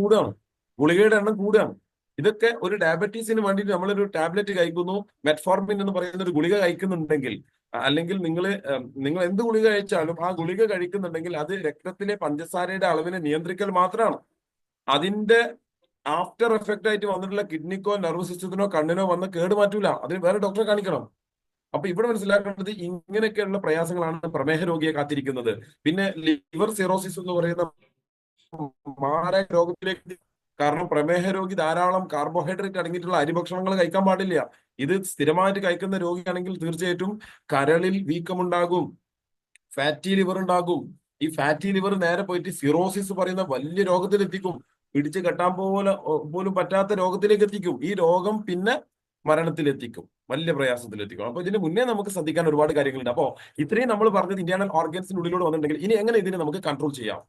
കൂടുകയാണ്. ഇതൊക്കെ ഒരു ഡയബറ്റീസിന് വേണ്ടിയിട്ട് നമ്മളൊരു ടാബ്ലറ്റ് കഴിക്കുന്നു, മെറ്റ്ഫോർമിൻ എന്ന് പറയുന്ന ഒരു ഗുളിക കഴിക്കുന്നുണ്ടെങ്കിൽ, അല്ലെങ്കിൽ നിങ്ങൾ എന്ത് ഗുളിക കഴിച്ചാലും ആ ഗുളിക കഴിക്കുന്നുണ്ടെങ്കിൽ അത് രക്തത്തിലെ പഞ്ചസാരയുടെ അളവിനെ നിയന്ത്രിക്കൽ മാത്രമാണ്. അതിന്റെ ആഫ്റ്റർ എഫക്റ്റ് ആയിട്ട് വന്നിട്ടുള്ള കിഡ്നിക്കോ നെർവസ് സിസ്റ്റത്തിനോ കണ്ണിനോ വന്ന് കേടുമാറ്റൂല. അതിന് വേറെ ഡോക്ടറെ കാണിക്കണം. അപ്പൊ ഇവിടെ മനസ്സിലാക്കേണ്ടത് ഇങ്ങനെയൊക്കെയുള്ള പ്രയാസങ്ങളാണ് പ്രമേഹ രോഗിയെ കാത്തിരിക്കുന്നത്. പിന്നെ ലിവർ സിറോസിസ് എന്ന് പറയുന്ന മാരക രോഗത്തിലേക്ക്, കാരണം പ്രമേഹ രോഗി ധാരാളം കാർബോഹൈഡ്രേറ്റ് അടങ്ങിയിട്ടുള്ള അരിഭക്ഷണങ്ങൾ കഴിക്കാൻ പാടില്ല. ഇത് സ്ഥിരമായിട്ട് കഴിക്കുന്ന രോഗിയാണെങ്കിൽ തീർച്ചയായിട്ടും കരളിൽ വീക്കമുണ്ടാകും, ഫാറ്റി ലിവർ ഉണ്ടാകും. ഈ ഫാറ്റി ലിവർ നേരെ പോയിട്ട് സിറോസിസ് പറയുന്ന വലിയ രോഗത്തിലെത്തിക്കും. പിടിച്ചു കെട്ടാൻ പോലും പറ്റാത്ത രോഗത്തിലേക്ക് എത്തിക്കും. ഈ രോഗം പിന്നെ മരണത്തിലെത്തിക്കും, വലിയ പ്രയാസത്തിലെത്തിക്കും. അപ്പൊ ഇതിന് മുന്നേ നമുക്ക് ശ്രദ്ധിക്കാൻ ഒരുപാട് കാര്യങ്ങളുണ്ട്. അപ്പോ ഇത്രയും നമ്മൾ പറഞ്ഞത് ഇന്റേണൽ ഓർഗൻസിനുള്ളിലൂടെ വന്നിട്ടുണ്ടെങ്കിൽ ഇനി എങ്ങനെ ഇതിനെ നമുക്ക് കൺട്രോൾ ചെയ്യാം,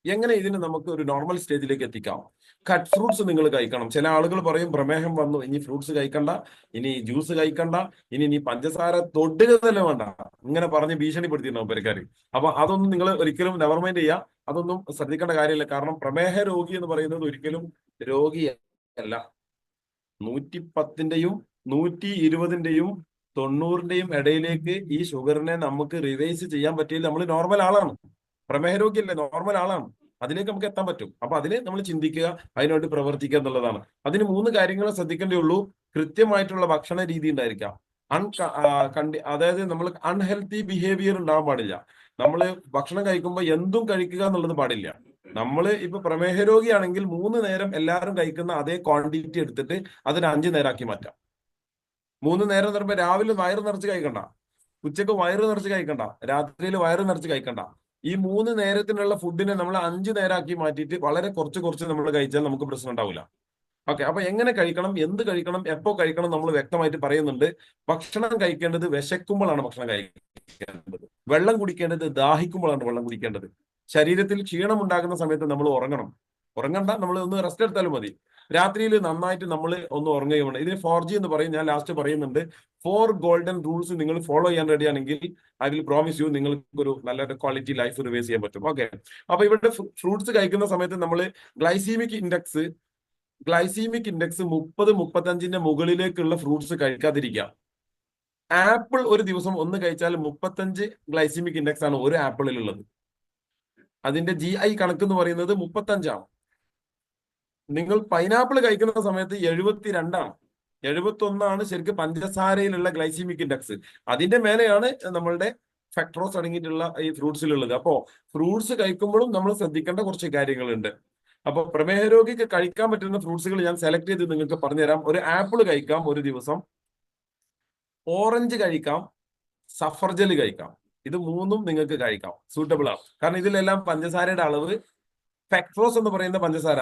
എങ്ങനെ ഇതിനെ നമുക്ക് ഒരു നോർമൽ സ്റ്റേജിലേക്ക് എത്തിക്കാം? കട്ട് ഫ്രൂട്ട്സ് നിങ്ങൾ കഴിക്കണം. ചില ആളുകൾ പറയും പ്രമേഹം വന്നു, ഇനി ഫ്രൂട്ട്സ് കഴിക്കണ്ട, ഇനി ജ്യൂസ് കഴിക്കണ്ട, ഇനി പഞ്ചസാര തൊടുക തന്നെ വേണ്ട, ഇങ്ങനെ പറഞ്ഞ് ഭീഷണിപ്പെടുത്തിയിട്ടുണ്ടാവും പെരക്കാർ. അപ്പൊ അതൊന്നും നിങ്ങൾ ഒരിക്കലും നെവർ മൈൻഡ് ചെയ്യുക. അതൊന്നും ശ്രദ്ധിക്കേണ്ട കാര്യമില്ല. കാരണം പ്രമേഹ രോഗി എന്ന് പറയുന്നത് ഒരിക്കലും രോഗിയല്ല. 110ന്റെയും 120ന്റെയും 90ന്റെയും ഇടയിലേക്ക് ഈ ഷുഗറിനെ നമുക്ക് റിവൈസ് ചെയ്യാൻ പറ്റിയില്ല, നമ്മൾ നോർമൽ ആളാണ്. പ്രമേഹ രോഗിയല്ലേ, നോർമൽ ആളാണ്. അതിലേക്ക് നമുക്ക് എത്താൻ പറ്റും. അപ്പൊ അതിന് നമ്മൾ ചിന്തിക്കുക, അതിനുവേണ്ടി പ്രവർത്തിക്കുക എന്നുള്ളതാണ്. അതിന് 3 കാര്യങ്ങൾ ശ്രദ്ധിക്കേണ്ടേ ഉള്ളൂ. കൃത്യമായിട്ടുള്ള ഭക്ഷണ രീതി ഉണ്ടായിരിക്കാം. അതായത് നമ്മൾ അൺഹെൽത്തി ബിഹേവിയർ ഉണ്ടാവാൻ പാടില്ല. നമ്മൾ ഭക്ഷണം കഴിക്കുമ്പോൾ എന്തും കഴിക്കുക എന്നുള്ളത് പാടില്ല. നമ്മൾ ഇപ്പൊ പ്രമേഹ രോഗിയാണെങ്കിൽ 3 നേരം എല്ലാവരും കഴിക്കുന്ന അതേ ക്വാണ്ടിറ്റി എടുത്തിട്ട് അതിന് 5 നേരമാക്കി മാറ്റാം. 3 നേരം എന്ന് പറയുമ്പോൾ രാവിലെ വയറ് നിറച്ച് കഴിക്കണ്ട, ഉച്ചക്ക് വയറ് നിറച്ച് കഴിക്കണ്ട, രാത്രിയിൽ വയറ് നിറച്ച് കഴിക്കണ്ട. ഈ 3 നേരത്തിനുള്ള ഫുഡിനെ നമ്മൾ 5 നേരമാക്കി മാറ്റിയിട്ട് വളരെ കുറച്ച് നമ്മൾ കഴിച്ചാൽ നമുക്ക് പ്രശ്നം ഉണ്ടാവില്ല. ഓക്കെ. അപ്പൊ എങ്ങനെ കഴിക്കണം, എന്ത് കഴിക്കണം, എപ്പോ കഴിക്കണം നമ്മൾ വ്യക്തമായിട്ട് പറയുന്നുണ്ട്. ഭക്ഷണം കഴിക്കേണ്ടത് വിശക്കുമ്പോഴാണ് ഭക്ഷണം കഴിക്കേണ്ടത്. വെള്ളം കുടിക്കേണ്ടത് ദാഹിക്കുമ്പോഴാണ് വെള്ളം കുടിക്കേണ്ടത്. ശരീരത്തിൽ ക്ഷീണം ഉണ്ടാകുന്ന സമയത്ത് നമ്മൾ ഉറങ്ങണ്ട, നമ്മൾ ഒന്ന് റെസ്റ്റ് എടുത്താലും മതി. രാത്രിയിൽ നന്നായിട്ട് നമ്മൾ ഒന്ന് ഉറങ്ങുകയുമാണ്. ഇതിന് 4G എന്ന് പറയും. ഞാൻ ലാസ്റ്റ് പറയുന്നുണ്ട്. 4 ഗോൾഡൻ റൂൾസ് നിങ്ങൾ ഫോളോ ചെയ്യാൻ റെഡിയാണെങ്കിൽ ഐ വിൽ പ്രോമിസ് യു നിങ്ങൾക്ക് ഒരു നല്ല ക്വാളിറ്റി ലൈഫ് റിവൈസ് ചെയ്യാൻ പറ്റും. ഓക്കെ. അപ്പൊ ഇവിടെ ഫ്രൂട്ട്സ് കഴിക്കുന്ന സമയത്ത് നമ്മൾ ഗ്ലൈസീമിക് ഇൻഡെക്സ് 30-35ന്റെ മുകളിലേക്കുള്ള ഫ്രൂട്ട്സ് കഴിക്കാതിരിക്കുക. ആപ്പിൾ ഒരു ദിവസം ഒന്ന് കഴിച്ചാൽ 35 ഗ്ലൈസീമിക് ഇൻഡെക്സ് ആണ് ഒരു ആപ്പിളിലുള്ളത്. അതിന്റെ GI കണക്ക് എന്ന് പറയുന്നത് 35ആണ്. നിങ്ങൾ പൈനാപ്പിൾ കഴിക്കുന്ന സമയത്ത് 72ആണ്. 71ആണ് ശരിക്കും പഞ്ചസാരയിലുള്ള ഗ്ലൈസീമിക് ഇൻഡെക്സ്. അതിന്റെ മേലെയാണ് നമ്മളുടെ ഫാക്ടോസ് അടങ്ങിയിട്ടുള്ള ഈ ഫ്രൂട്ട്സിലുള്ളത്. അപ്പോ ഫ്രൂട്ട്സ് കഴിക്കുമ്പോഴും നമ്മൾ ശ്രദ്ധിക്കേണ്ട കുറച്ച് കാര്യങ്ങളുണ്ട്. അപ്പൊ പ്രമേഹ രോഗിക്ക് കഴിക്കാൻ പറ്റുന്ന ഫ്രൂട്ട്സുകൾ ഞാൻ സെലക്ട് ചെയ്ത് നിങ്ങൾക്ക് പറഞ്ഞുതരാം. ഒരു ആപ്പിൾ കഴിക്കാം ഒരു ദിവസം, ഓറഞ്ച് കഴിക്കാം, സഫർജൽ കഴിക്കാം. ഇത് 3ഉം നിങ്ങൾക്ക് കഴിക്കാം, സൂട്ടബിൾ ആണ്. കാരണം ഇതിലെല്ലാം പഞ്ചസാരയുടെ അളവ്, ഫാക്ടോസ് എന്ന് പറയുന്ന പഞ്ചസാര,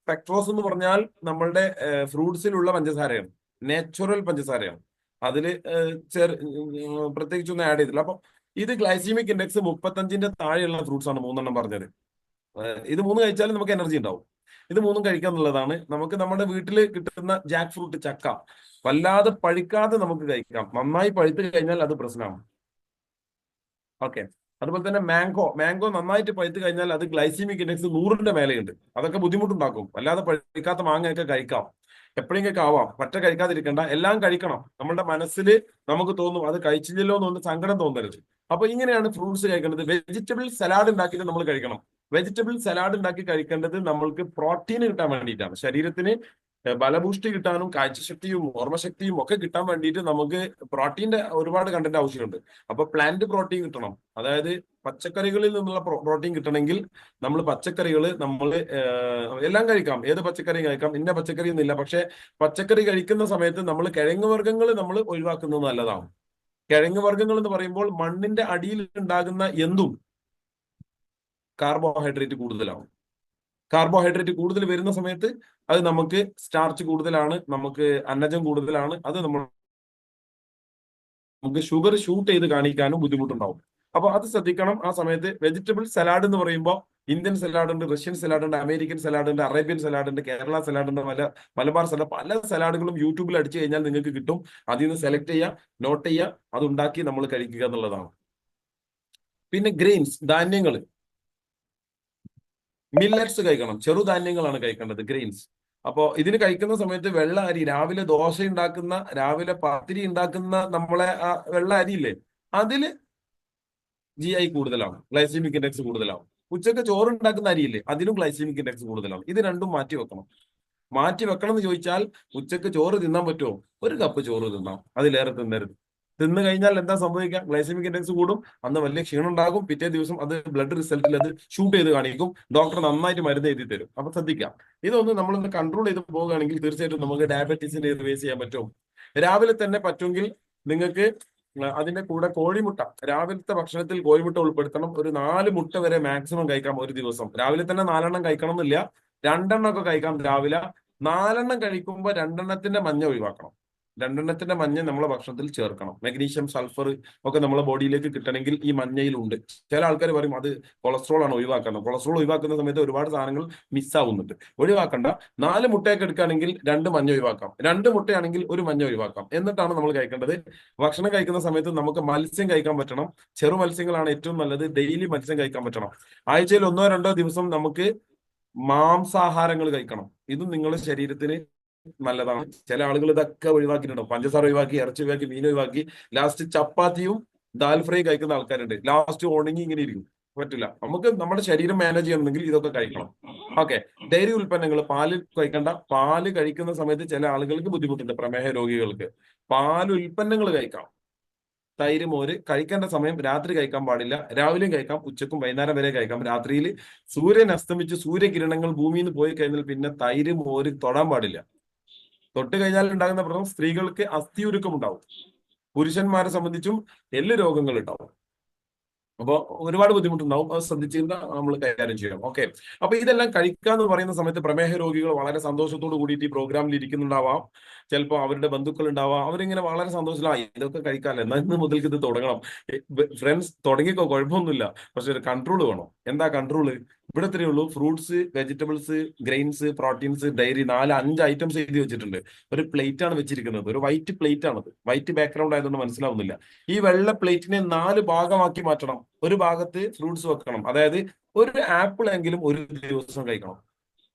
ഫാക്ടോസ് എന്ന് പറഞ്ഞാൽ നമ്മളുടെ ഫ്രൂട്ട്സിലുള്ള പഞ്ചസാരയാണ്, നാച്ചുറൽ പഞ്ചസാരയാണ്. അതിൽ പ്രത്യേകിച്ചൊന്നും ആഡ് ചെയ്തില്ല. അപ്പൊ ഇത് ഗ്ലൈസീമിക് ഇൻഡെക്സ് 35ന്റെ താഴെയുള്ള ഫ്രൂട്ട്സ് ആണ് മൂന്നെണ്ണം പറഞ്ഞത്. ഇത് മൂന്ന് കഴിച്ചാലും നമുക്ക് എനർജി ഉണ്ടാവും. ഇത് മൂന്നും കഴിക്കുക എന്നുള്ളതാണ്. നമുക്ക് നമ്മുടെ വീട്ടിൽ കിട്ടുന്ന ജാക്ക് ഫ്രൂട്ട്, ചക്ക വല്ലാതെ പഴുക്കാതെ നമുക്ക് കഴിക്കാം. നന്നായി പഴുത്ത് കഴിഞ്ഞാൽ അത് പ്രശ്നമാണ്. ഓക്കെ. അതുപോലെ തന്നെ മാംഗോ നന്നായിട്ട് പഴുത്ത് കഴിഞ്ഞാൽ അത് ഗ്ലൈസീമിക് ഇൻഡെക്സ് 100ന്റെ മേലെയുണ്ട്. അതൊക്കെ ബുദ്ധിമുട്ടുണ്ടാക്കും. അല്ലാതെ പഴുക്കാത്ത മാങ്ങയൊക്കെ കഴിക്കാം, എപ്പോഴെങ്കിലും ആവാം. പറ്റ കഴിക്കാതിരിക്കണ്ട, എല്ലാം കഴിക്കണം. നമ്മുടെ മനസ്സിൽ നമുക്ക് തോന്നും അത് കഴിച്ചില്ലല്ലോ എന്നൊന്ന് സങ്കടം തോന്നരുത്. അപ്പൊ ഇങ്ങനെയാണ് ഫ്രൂട്ട്സ് കഴിക്കേണ്ടത്. വെജിറ്റബിൾ സലാഡ് ഉണ്ടാക്കിയിട്ട് നമ്മൾ കഴിക്കണം. വെജിറ്റബിൾ സലാഡ് ഉണ്ടാക്കി കഴിക്കേണ്ടത് നമ്മൾക്ക് പ്രോട്ടീൻ കിട്ടാൻ വേണ്ടിയിട്ടാണ്. ശരീരത്തിന് ബലപുഷ്ടി കിട്ടാനും കാഴ്ചശക്തിയും ഓർമ്മശക്തിയും ഒക്കെ കിട്ടാൻ വേണ്ടിയിട്ട് നമുക്ക് പ്രോട്ടീന്റെ ഒരുപാട് കണ്ടന്റ് ആവശ്യമുണ്ട്. അപ്പൊ പ്ലാന്റ് പ്രോട്ടീൻ കിട്ടണം. അതായത് പച്ചക്കറികളിൽ നിന്നുള്ള പ്രോട്ടീൻ കിട്ടണമെങ്കിൽ നമ്മൾ പച്ചക്കറികൾ നമ്മൾ എല്ലാം കഴിക്കാം. ഏത് പച്ചക്കറി കഴിക്കാം, ഇന്ന പച്ചക്കറി എന്നില്ല. പക്ഷെ പച്ചക്കറി കഴിക്കുന്ന സമയത്ത് നമ്മൾ കിഴങ്ങ് വർഗ്ഗങ്ങൾ നമ്മൾ ഒഴിവാക്കുന്നത് നല്ലതാണ്. കിഴങ്ങ് വർഗ്ഗങ്ങൾ എന്ന് പറയുമ്പോൾ മണ്ണിന്റെ അടിയിൽ ഉണ്ടാകുന്ന എന്തും കാർബോഹൈഡ്രേറ്റ് കൂടുതലാവും. കാർബോഹൈഡ്രേറ്റ് കൂടുതൽ വരുന്ന സമയത്ത് അത് നമുക്ക് സ്റ്റാർച്ച് കൂടുതലാണ്, നമുക്ക് അന്നജം കൂടുതലാണ്. അത് നമുക്ക് ഷുഗർ ഷൂട്ട് ചെയ്ത് കാണിക്കാനും ബുദ്ധിമുട്ടുണ്ടാവും. അപ്പൊ അത് ശ്രദ്ധിക്കണം. ആ സമയത്ത് വെജിറ്റബിൾ സലാഡ് എന്ന് പറയുമ്പോൾ ഇന്ത്യൻ സലാഡ് ഉണ്ട്, റഷ്യൻ സലാഡ് ഉണ്ട്, അമേരിക്കൻ സലാഡ് ഉണ്ട്, അറേബ്യൻ സലാഡ് ഉണ്ട്, കേരള സലാഡ് ഉണ്ട്, മലബാർ സലാഡ്, പല സലാഡുകളും യൂട്യൂബിൽ അടിച്ചു കഴിഞ്ഞാൽ നിങ്ങൾക്ക് കിട്ടും. അതിൽ നിന്ന് സെലക്ട് ചെയ്യുക, നോട്ട് ചെയ്യുക, അതുണ്ടാക്കി നമ്മൾ കഴിക്കുക എന്നുള്ളതാണ്. പിന്നെ ഗ്രെയിൻസ്, ധാന്യങ്ങൾ, മില്ലറ്റ്സ് കഴിക്കണം. ചെറുധാന്യങ്ങളാണ് കഴിക്കേണ്ടത്, ഗ്രെയിൻസ്. അപ്പോ ഇതിന് കഴിക്കുന്ന സമയത്ത് വെള്ള അരി, രാവിലെ ദോശ ഉണ്ടാക്കുന്ന, രാവിലെ പത്തിരി ഉണ്ടാക്കുന്ന നമ്മളെ ആ വെള്ള അരിയില്ലേ, അതില് GI കൂടുതലാണ്, ഗ്ലൈസീമിക് ഇൻഡെക്സ് കൂടുതലാണ്. ഉച്ചക്ക് ചോറ് ഉണ്ടാക്കുന്ന അരിയില്ലേ, അതിലും ഗ്ലൈസീമിക് ഇൻഡെക്സ് കൂടുതലാണ്. ഇത് രണ്ടും മാറ്റി വെക്കണം. മാറ്റി വെക്കണം എന്ന് ചോദിച്ചാൽ ഉച്ചക്ക് ചോറ് തിന്നാൻ പറ്റുമോ? ഒരു കപ്പ് ചോറ് തിന്നാം, അതിലേറെ തിന്നരുത്. തിന്നു കഴിഞ്ഞാൽ എന്താ സംഭവിക്കുക? ഗ്ലൈസമിക് ഇൻഡെക്സ് കൂടും, അന്ന് വലിയ ക്ഷീണം ഉണ്ടാകും. പിറ്റേ ദിവസം അത് ബ്ലഡ് റിസൾട്ടിൽ അത് ഷൂട്ട് ചെയ്ത് കാണിക്കും. ഡോക്ടർ നന്നായിട്ട് മരുന്ന് എഴുതി തരും. അപ്പൊ ശ്രദ്ധിക്കാം, ഇതൊന്ന് നമ്മളൊന്ന് കൺട്രോൾ ചെയ്ത് പോവുകയാണെങ്കിൽ തീർച്ചയായിട്ടും നമുക്ക് ഡയബറ്റീസിനെ റിവേഴ്സ് ചെയ്യാൻ പറ്റും. രാവിലെ തന്നെ പറ്റുമെങ്കിൽ നിങ്ങൾക്ക് അതിന്റെ കൂടെ കോഴിമുട്ട, രാവിലത്തെ ഭക്ഷണത്തിൽ കോഴിമുട്ട ഉൾപ്പെടുത്തണം. ഒരു 4 മുട്ട വരെ മാക്സിമം കഴിക്കാം ഒരു ദിവസം. രാവിലെ തന്നെ 4 കഴിക്കണം എന്നില്ല, 2 ഒക്കെ കഴിക്കാം രാവിലെ. 4 കഴിക്കുമ്പോൾ 2 മഞ്ഞ ഒഴിവാക്കണം. 2 മഞ്ഞ നമ്മളെ ഭക്ഷണത്തിൽ ചേർക്കണം. മഗ്നീഷ്യം, സൾഫർ ഒക്കെ നമ്മളെ ബോഡിയിലേക്ക് കിട്ടണമെങ്കിൽ ഈ മഞ്ഞയിലുണ്ട്. ചില ആൾക്കാർ പറയും അത് കൊളസ്ട്രോൾ ആണ് ഒഴിവാക്കുന്നത്. കൊളസ്ട്രോൾ ഒഴിവാക്കുന്ന സമയത്ത് ഒരുപാട് സാധനങ്ങൾ മിസ്സാവുന്നുണ്ട്. ഒഴിവാക്കണ്ട. 4 മുട്ടയൊക്കെ എടുക്കുകയാണെങ്കിൽ 2 മഞ്ഞ ഒഴിവാക്കാം. 2 മുട്ടയാണെങ്കിൽ 1 മഞ്ഞ ഒഴിവാക്കാം. എന്നിട്ടാണ് നമ്മൾ കഴിക്കേണ്ടത്. ഭക്ഷണം കഴിക്കുന്ന സമയത്ത് നമുക്ക് മത്സ്യം കഴിക്കാൻ പറ്റണം. ചെറു മത്സ്യങ്ങളാണ് ഏറ്റവും നല്ലത്. ഡെയിലി മത്സ്യം കഴിക്കാൻ പറ്റണം. ആഴ്ചയിൽ 1-2 ദിവസം നമുക്ക് മാംസാഹാരങ്ങൾ കഴിക്കണം. ഇതും നിങ്ങളുടെ ശരീരത്തിന് നല്ലതാണ്. ചില ആളുകൾ ഇതൊക്കെ ഒഴിവാക്കിയിട്ടുണ്ടോ, പഞ്ചസാര ഒഴിവാക്കി, ഇറച്ചി ഒഴിവാക്കി, മീൻ ഒഴിവാക്കി, ലാസ്റ്റ് ചപ്പാത്തിയും ദാൽ ഫ്രൈ കഴിക്കുന്ന ആൾക്കാരുണ്ട്. ലാസ്റ്റ് ഉണങ്ങി ഇങ്ങനെ ഇരിക്കും. പറ്റില്ല. നമുക്ക് നമ്മുടെ ശരീരം മാനേജ് ചെയ്യണമെങ്കിൽ ഇതൊക്കെ കഴിക്കണം. ഓക്കെ. ഡയറി ഉൽപ്പന്നങ്ങൾ, പാല് കഴിക്കണ്ട. പാല് കഴിക്കുന്ന സമയത്ത് ചില ആളുകൾക്ക് ബുദ്ധിമുട്ടുണ്ട്, പ്രമേഹ രോഗികൾക്ക്. പാൽ ഉൽപ്പന്നങ്ങൾ കഴിക്കാം. തൈര്, മോര് കഴിക്കേണ്ട സമയം രാത്രി കഴിക്കാൻ പാടില്ല. രാവിലെയും കഴിക്കാം, ഉച്ചക്കും വൈകുന്നേരം വരെ കഴിക്കാം. രാത്രിയിൽ സൂര്യൻ അസ്തമിച്ച് സൂര്യകിരണങ്ങൾ ഭൂമിയിൽ നിന്ന് പോയി കഴിഞ്ഞാൽ പിന്നെ തൈര്, മോര് തൊടാൻ പാടില്ല. തൊട്ട് കഴിഞ്ഞാൽ ഉണ്ടാകുന്ന പ്രശ്നം, സ്ത്രീകൾക്ക് അസ്ഥിയുരുക്കം ഉണ്ടാവും. പുരുഷന്മാരെ സംബന്ധിച്ചും എല്ല് രോഗങ്ങൾ ഉണ്ടാവും. അപ്പോൾ ഒരുപാട് ബുദ്ധിമുട്ടുണ്ടാവും. അത് ശ്രദ്ധിച്ചിരുന്ന നമ്മൾ കൈകാര്യം ചെയ്യണം. ഓക്കെ. അപ്പൊ ഇതെല്ലാം കഴിക്കാന്ന് പറയുന്ന സമയത്ത് പ്രമേഹ രോഗികൾ വളരെ സന്തോഷത്തോട് കൂടിയിട്ട് ഈ പ്രോഗ്രാമിൽ ഇരിക്കുന്നുണ്ടാവാം. ചിലപ്പോൾ അവരുടെ ബന്ധുക്കൾ ഉണ്ടാവാം. അവരിങ്ങനെ വളരെ സന്തോഷത്തിലായി ഇതൊക്കെ കഴിക്കാമല്ലോ, എന്നാൽ ഇന്ന് മുതൽക്ക് ഇത് തുടങ്ങണം. ഫ്രണ്ട്സ്, തുടങ്ങിക്കോ, കുഴപ്പമൊന്നുമില്ല. പക്ഷെ ഒരു കൺട്രോൾ വേണം. എന്താ കൺട്രോള്? ഇവിടെ ഇത്രയേ ഉള്ളൂ. Fruits, vegetables, grains, proteins, dairy, 4-5 items എഴുതി വെച്ചിട്ടുണ്ട്. ഒരു പ്ലേറ്റ് ആണ് വെച്ചിരിക്കുന്നത്. ഒരു വൈറ്റ് പ്ലേറ്റ് ആണത്. വൈറ്റ് ബാക്ക്ഗ്രൗണ്ട് ആയതുകൊണ്ട് മനസ്സിലാവുന്നില്ല. ഈ വെള്ള പ്ലേറ്റിനെ 4 ഭാഗമാക്കി മാറ്റണം. ഒരു ഭാഗത്ത് ഫ്രൂട്ട്സ് വെക്കണം. അതായത് ഒരു ആപ്പിൾ എങ്കിലും ഒരു ദിവസം കഴിക്കണം.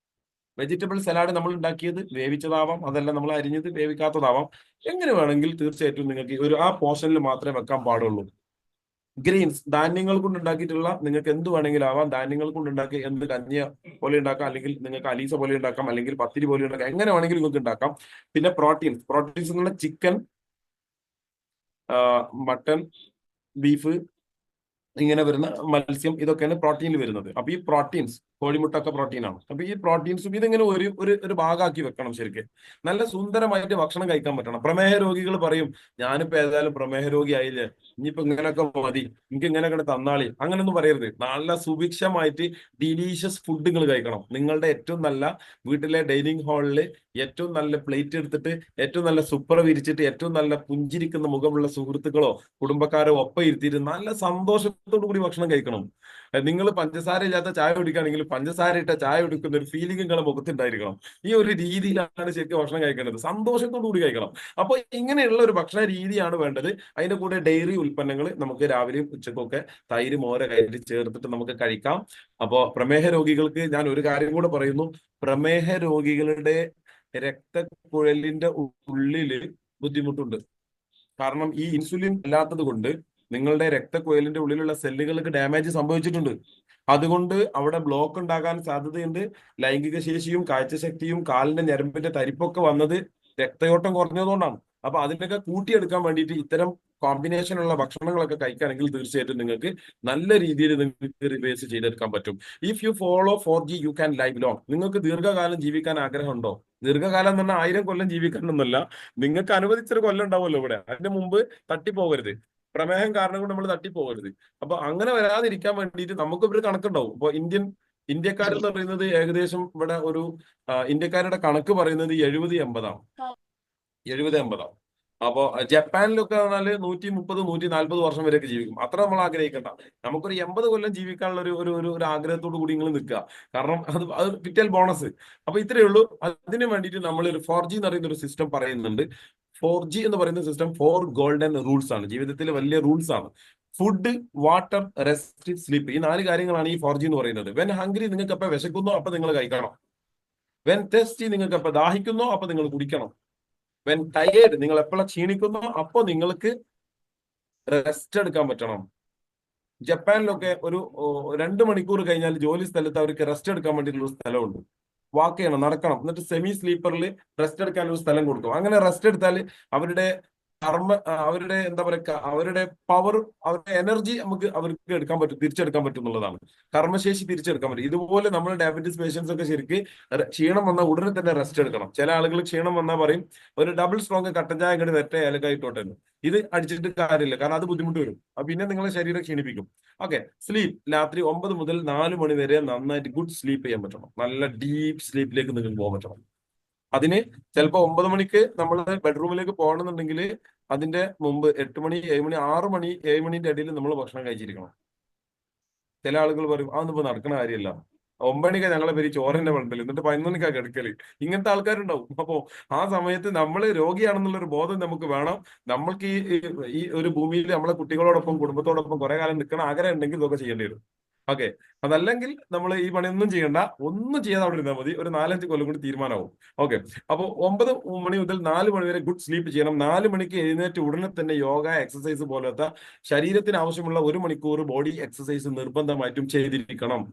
വെജിറ്റബിൾ സലാഡ് നമ്മൾ ഉണ്ടാക്കിയത് വേവിച്ചതാവാം, അതല്ല നമ്മൾ അരിഞ്ഞത് വേവിക്കാത്തതാവാം. എങ്ങനെ വേണമെങ്കിൽ തീർച്ചയായിട്ടും നിങ്ങൾക്ക് ആ പോർഷനിൽ മാത്രമേ വെക്കാൻ പാടുള്ളൂ. ഗ്രെയിൻസ്, ധാന്യങ്ങൾ കൊണ്ട് ഉണ്ടാക്കിയിട്ടുള്ള, നിങ്ങൾക്ക് എന്ത് വേണമെങ്കിലും ആവാം. ധാന്യങ്ങൾ കൊണ്ട് ഉണ്ടാക്കി എന്ത് കഞ്ഞിയ പോലെ ഉണ്ടാക്കാം, അല്ലെങ്കിൽ നിങ്ങൾക്ക് അലീസ പോലെ ഉണ്ടാക്കാം, അല്ലെങ്കിൽ പത്തിരി പോലെ ഉണ്ടാക്കാം. എങ്ങനെ വേണമെങ്കിലും നിങ്ങൾക്ക് ഉണ്ടാക്കാം. പിന്നെ പ്രോട്ടീൻസ് എന്നുള്ള ചിക്കൻ, മട്ടൺ, ബീഫ്, ഇങ്ങനെ വരുന്ന മത്സ്യം, ഇതൊക്കെയാണ് പ്രോട്ടീനിൽ വരുന്നത്. അപ്പൊ ഈ പ്രോട്ടീൻസ് കോഴിമുട്ടൊക്കെ പ്രോട്ടീനാണ്. അപ്പൊ ഈ പ്രോട്ടീൻസും ഇതിങ്ങനെ ഒരു ഒരു ഒരു ഭാഗമാക്കി വെക്കണം. ശരിക്കും നല്ല സുന്ദരമായിട്ട് ഭക്ഷണം കഴിക്കാൻ പറ്റണം. പ്രമേഹ രോഗികൾ പറയും, ഞാനിപ്പോ ഏതായാലും പ്രമേഹ രോഗി ആയില്ലേ, ഇനിയിപ്പോ ഇങ്ങനെയൊക്കെ മതി, എനിക്ക് ഇങ്ങനെയൊക്കെ തന്നാളി, അങ്ങനെയൊന്നും പറയരുത്. നല്ല സുഭിക്ഷമായിട്ട് ഡിലീഷ്യസ് ഫുഡുകൾ കഴിക്കണം. നിങ്ങളുടെ ഏറ്റവും നല്ല വീട്ടിലെ ഡൈനിങ് ഹാളിൽ ഏറ്റവും നല്ല പ്ലേറ്റ് എടുത്തിട്ട് ഏറ്റവും നല്ല സൂപ്പർ വിരിച്ചിട്ട് ഏറ്റവും നല്ല പുഞ്ചിരിക്കുന്ന മുഖമുള്ള സുഹൃത്തുക്കളോ കുടുംബക്കാരോ ഒപ്പം ഇരുത്തിയിട്ട് നല്ല സന്തോഷത്തോടു കൂടി ഭക്ഷണം കഴിക്കണം. നിങ്ങൾ പഞ്ചസാര ഇല്ലാത്ത ചായ കുടിക്കുകയാണെങ്കിൽ പഞ്ചസാര ഇട്ട ചായ കുടിക്കുന്ന ഒരു ഫീലിംഗ് നിങ്ങളുടെ മുഖത്തുണ്ടായിരിക്കണം. ഈ ഒരു രീതിയിലാണ് ശരിക്കും ഭക്ഷണം കഴിക്കേണ്ടത്. സന്തോഷത്തോടു കൂടി കഴിക്കണം. അപ്പൊ ഇങ്ങനെയുള്ള ഒരു ഭക്ഷണ രീതിയാണ് വേണ്ടത്. അതിന്റെ കൂടെ ഡയറി ഉൽപ്പന്നങ്ങൾ നമുക്ക് രാവിലെയും ഉച്ചക്കൊക്കെ തൈര് മോര കയ്യിൽ ചേർത്തിട്ട് നമുക്ക് കഴിക്കാം. അപ്പോ പ്രമേഹ രോഗികൾക്ക് ഞാൻ ഒരു കാര്യം കൂടെ പറയുന്നു. പ്രമേഹ രോഗികളുടെ രക്തക്കുഴലിന്റെ ഉള്ളില് ബുദ്ധിമുട്ടുണ്ട്. കാരണം ഈ ഇൻസുലിൻ ഇല്ലാത്തത് കൊണ്ട് നിങ്ങളുടെ രക്തക്കുഴലിന്റെ ഉള്ളിലുള്ള സെല്ലുകൾക്ക് ഡാമേജ് സംഭവിച്ചിട്ടുണ്ട്. അതുകൊണ്ട് അവിടെ ബ്ലോക്ക് ഉണ്ടാകാൻ സാധ്യതയുണ്ട്. ലൈംഗിക ശേഷിയും കാഴ്ചശക്തിയും കാലിന്റെ ഞരമ്പിന്റെ തരിപ്പൊക്കെ വന്നത് രക്തയോട്ടം കുറഞ്ഞതുകൊണ്ടാണ്. അപ്പൊ അതിനൊക്കെ കൂട്ടിയെടുക്കാൻ വേണ്ടിയിട്ട് ഇത്തരം കോമ്പിനേഷനുള്ള ഭക്ഷണങ്ങളൊക്കെ കഴിക്കുകയാണെങ്കിൽ തീർച്ചയായിട്ടും നിങ്ങൾക്ക് നല്ല രീതിയിൽ നിങ്ങൾക്ക് റിവേഴ്സ് ചെയ്തെടുക്കാൻ പറ്റും. If you follow 4G you can live long. നിങ്ങൾക്ക് ദീർഘകാലം ജീവിക്കാൻ ആഗ്രഹമുണ്ടോ? ദീർഘകാലം എന്ന് പറഞ്ഞാൽ 1000 കൊല്ലം ജീവിക്കണമെന്നല്ല. നിങ്ങൾക്ക് അനുവദിച്ചൊരു കൊല്ലം ഉണ്ടാവുമല്ലോ ഇവിടെ, അതിന്റെ മുമ്പ് തട്ടിപ്പോകരുത്. പ്രമേഹം കാരണം കൊണ്ട് നമ്മൾ തട്ടിപ്പോകരുത്. അപ്പൊ അങ്ങനെ വരാതിരിക്കാൻ വേണ്ടിയിട്ട് നമുക്ക് ഒരു കണക്കുണ്ടാവും. ഇപ്പൊ ഇന്ത്യക്കാരെന്ന് പറയുന്നത് ഏകദേശം ഇവിടെ ഒരു ഇന്ത്യക്കാരുടെ കണക്ക് പറയുന്നത് 70-80ആണ്. 70-80. അപ്പോ ജപ്പാനിലൊക്കെ പറഞ്ഞാല് 130, 140 വർഷം വരെയൊക്കെ ജീവിക്കും. അത്ര നമ്മൾ ആഗ്രഹിക്കണ്ട. നമുക്കൊരു 80 കൊല്ലം ജീവിക്കാനുള്ള ഒരു ആഗ്രഹത്തോടു കൂടി നിങ്ങൾ നിൽക്കുക. കാരണം അത് കിട്ടിയാൽ ബോണസ്. അപ്പൊ ഇത്രയേ ഉള്ളൂ. അതിന് വേണ്ടിയിട്ട് നമ്മൾ ഒരു 4G എന്ന് പറയുന്ന ഒരു സിസ്റ്റം പറയുന്നുണ്ട്. 4G എന്ന് പറയുന്ന സിസ്റ്റം 4 ഗോൾഡൻ റൂൾസ് ആണ്. ജീവിതത്തിൽ വലിയ റൂൾസ് ആണ്. Food, water, rest, sleep. ഈ 4 കാര്യങ്ങളാണ് ഈ 4G എന്ന് പറയുന്നത്. വെൻ ഹംഗ്രി, നിങ്ങൾക്ക് എപ്പോൾ വിശക്കുന്നോ അപ്പൊ നിങ്ങൾ കഴിക്കണം. വെൻ തെസ്റ്റി, നിങ്ങൾക്ക് എപ്പോൾ ദാഹിക്കുന്നോ അപ്പൊ നിങ്ങൾ കുടിക്കണം. വെൻ ടയേർഡ്, നിങ്ങൾ എപ്പോഴാണ് ക്ഷീണിക്കുന്നോ അപ്പോൾ നിങ്ങൾക്ക് റെസ്റ്റ് എടുക്കാൻ പറ്റണം. ജപ്പാനിലൊക്കെ ഒരു 2 മണിക്കൂർ കഴിഞ്ഞാൽ ജോലി സ്ഥലത്ത് അവർക്ക് റെസ്റ്റ് എടുക്കാൻ വേണ്ടിയിട്ടുള്ള സ്ഥലമുണ്ട്. വാക്ക് ചെയ്യണം, നടക്കണം. എന്നിട്ട് സെമി സ്ലീപ്പറിൽ റെസ്റ്റ് എടുക്കാനൊരു സ്ഥലം കൊടുക്കും. അങ്ങനെ റെസ്റ്റ് എടുത്താൽ അവരുടെ അവരുടെ എന്താ പറയുക, അവരുടെ പവർ, അവരുടെ എനർജി അവർക്ക് എടുക്കാൻ പറ്റും, തിരിച്ചെടുക്കാൻ പറ്റും എന്നുള്ളതാണ്. കർമ്മശേഷി തിരിച്ചെടുക്കാൻ പറ്റും. ഇതുപോലെ നമ്മൾ ഡയബറ്റീസ് പേഷ്യൻസ് ഒക്കെ ശരിക്ക് ക്ഷീണം വന്നാൽ ഉടനെ തന്നെ റെസ്റ്റ് എടുക്കണം. ചില ആളുകൾ ക്ഷീണം വന്നാൽ പറയും ഒരു ഡബിൾ സ്ട്രോങ് കട്ടൻ ചായ ഇങ്ങോട്ട് വരട്ടെ ഏലക്കായിട്ടോട്ടെ. ഇത് അടിച്ചിട്ട് കാര്യമില്ല, കാരണം അത് ബുദ്ധിമുട്ട് വരും. പിന്നെ നിങ്ങളെ ശരീരം ക്ഷീണിപ്പിക്കും. ഓക്കെ. സ്ലീപ്പ്, രാത്രി 9 മുതൽ 4 മണി വരെ നന്നായിട്ട് ഗുഡ് സ്ലീപ്പ് ചെയ്യാൻ പറ്റണം. നല്ല ഡീപ്പ് സ്ലീപ്പിലേക്ക് നിങ്ങൾക്ക് പോകാൻ പറ്റണം. അതിന് ചിലപ്പോൾ 9 മണിക്ക് നമ്മൾ ബെഡ്റൂമിലേക്ക് പോകണമെന്നുണ്ടെങ്കിൽ അതിന്റെ മുമ്പ് 8 മണി, 7 മണി, 6 മണി, 7 മണിന്റെ ഇടയിൽ നമ്മൾ ഭക്ഷണം കഴിച്ചിരിക്കണം. ചില ആളുകൾ പറയും അതൊന്നും ഇപ്പൊ നടക്കുന്ന കാര്യമല്ല, 9 മണിക്ക് ഞങ്ങളെ പേര് ചോറിന്റെ വെള്ളത്തിൽ, എന്നിട്ട് 11 മണിക്കാ കിടക്കല്. ഇങ്ങനത്തെ ആൾക്കാരുണ്ടാവും. അപ്പോ ആ സമയത്ത് നമ്മൾ രോഗിയാണെന്നുള്ള ഒരു ബോധം നമുക്ക് വേണം. നമ്മൾക്ക് ഈ ഒരു ഭൂമിയിൽ നമ്മളെ കുട്ടികളോടൊപ്പം കുടുംബത്തോടൊപ്പം കുറെ കാലം നിൽക്കണം ആഗ്രഹം ഉണ്ടെങ്കിൽ ഇതൊക്കെ ചെയ്യേണ്ടി വരും. ഓക്കെ. അതല്ലെങ്കിൽ നമ്മൾ ഈ പണിയൊന്നും ചെയ്യണ്ട, ഒന്നും ചെയ്യാതെ അവിടെ ഇരുന്നാൽ മതി. ഒരു 4-5 കൊല്ലം കൂടി തീരുമാനമാവും. ഓക്കെ. അപ്പോൾ 9 മണി മുതൽ 4 മണി വരെ ഗുഡ് സ്ലീപ്പ് ചെയ്യണം. 4 മണിക്ക് എഴുന്നേറ്റ് ഉടനെ തന്നെ യോഗ, എക്സസൈസ് പോലത്തെ ശരീരത്തിന് ആവശ്യമുള്ള 1 മണിക്കൂർ ബോഡി എക്സസൈസ് നിർബന്ധമായിട്ടും ചെയ്തിരിക്കണം.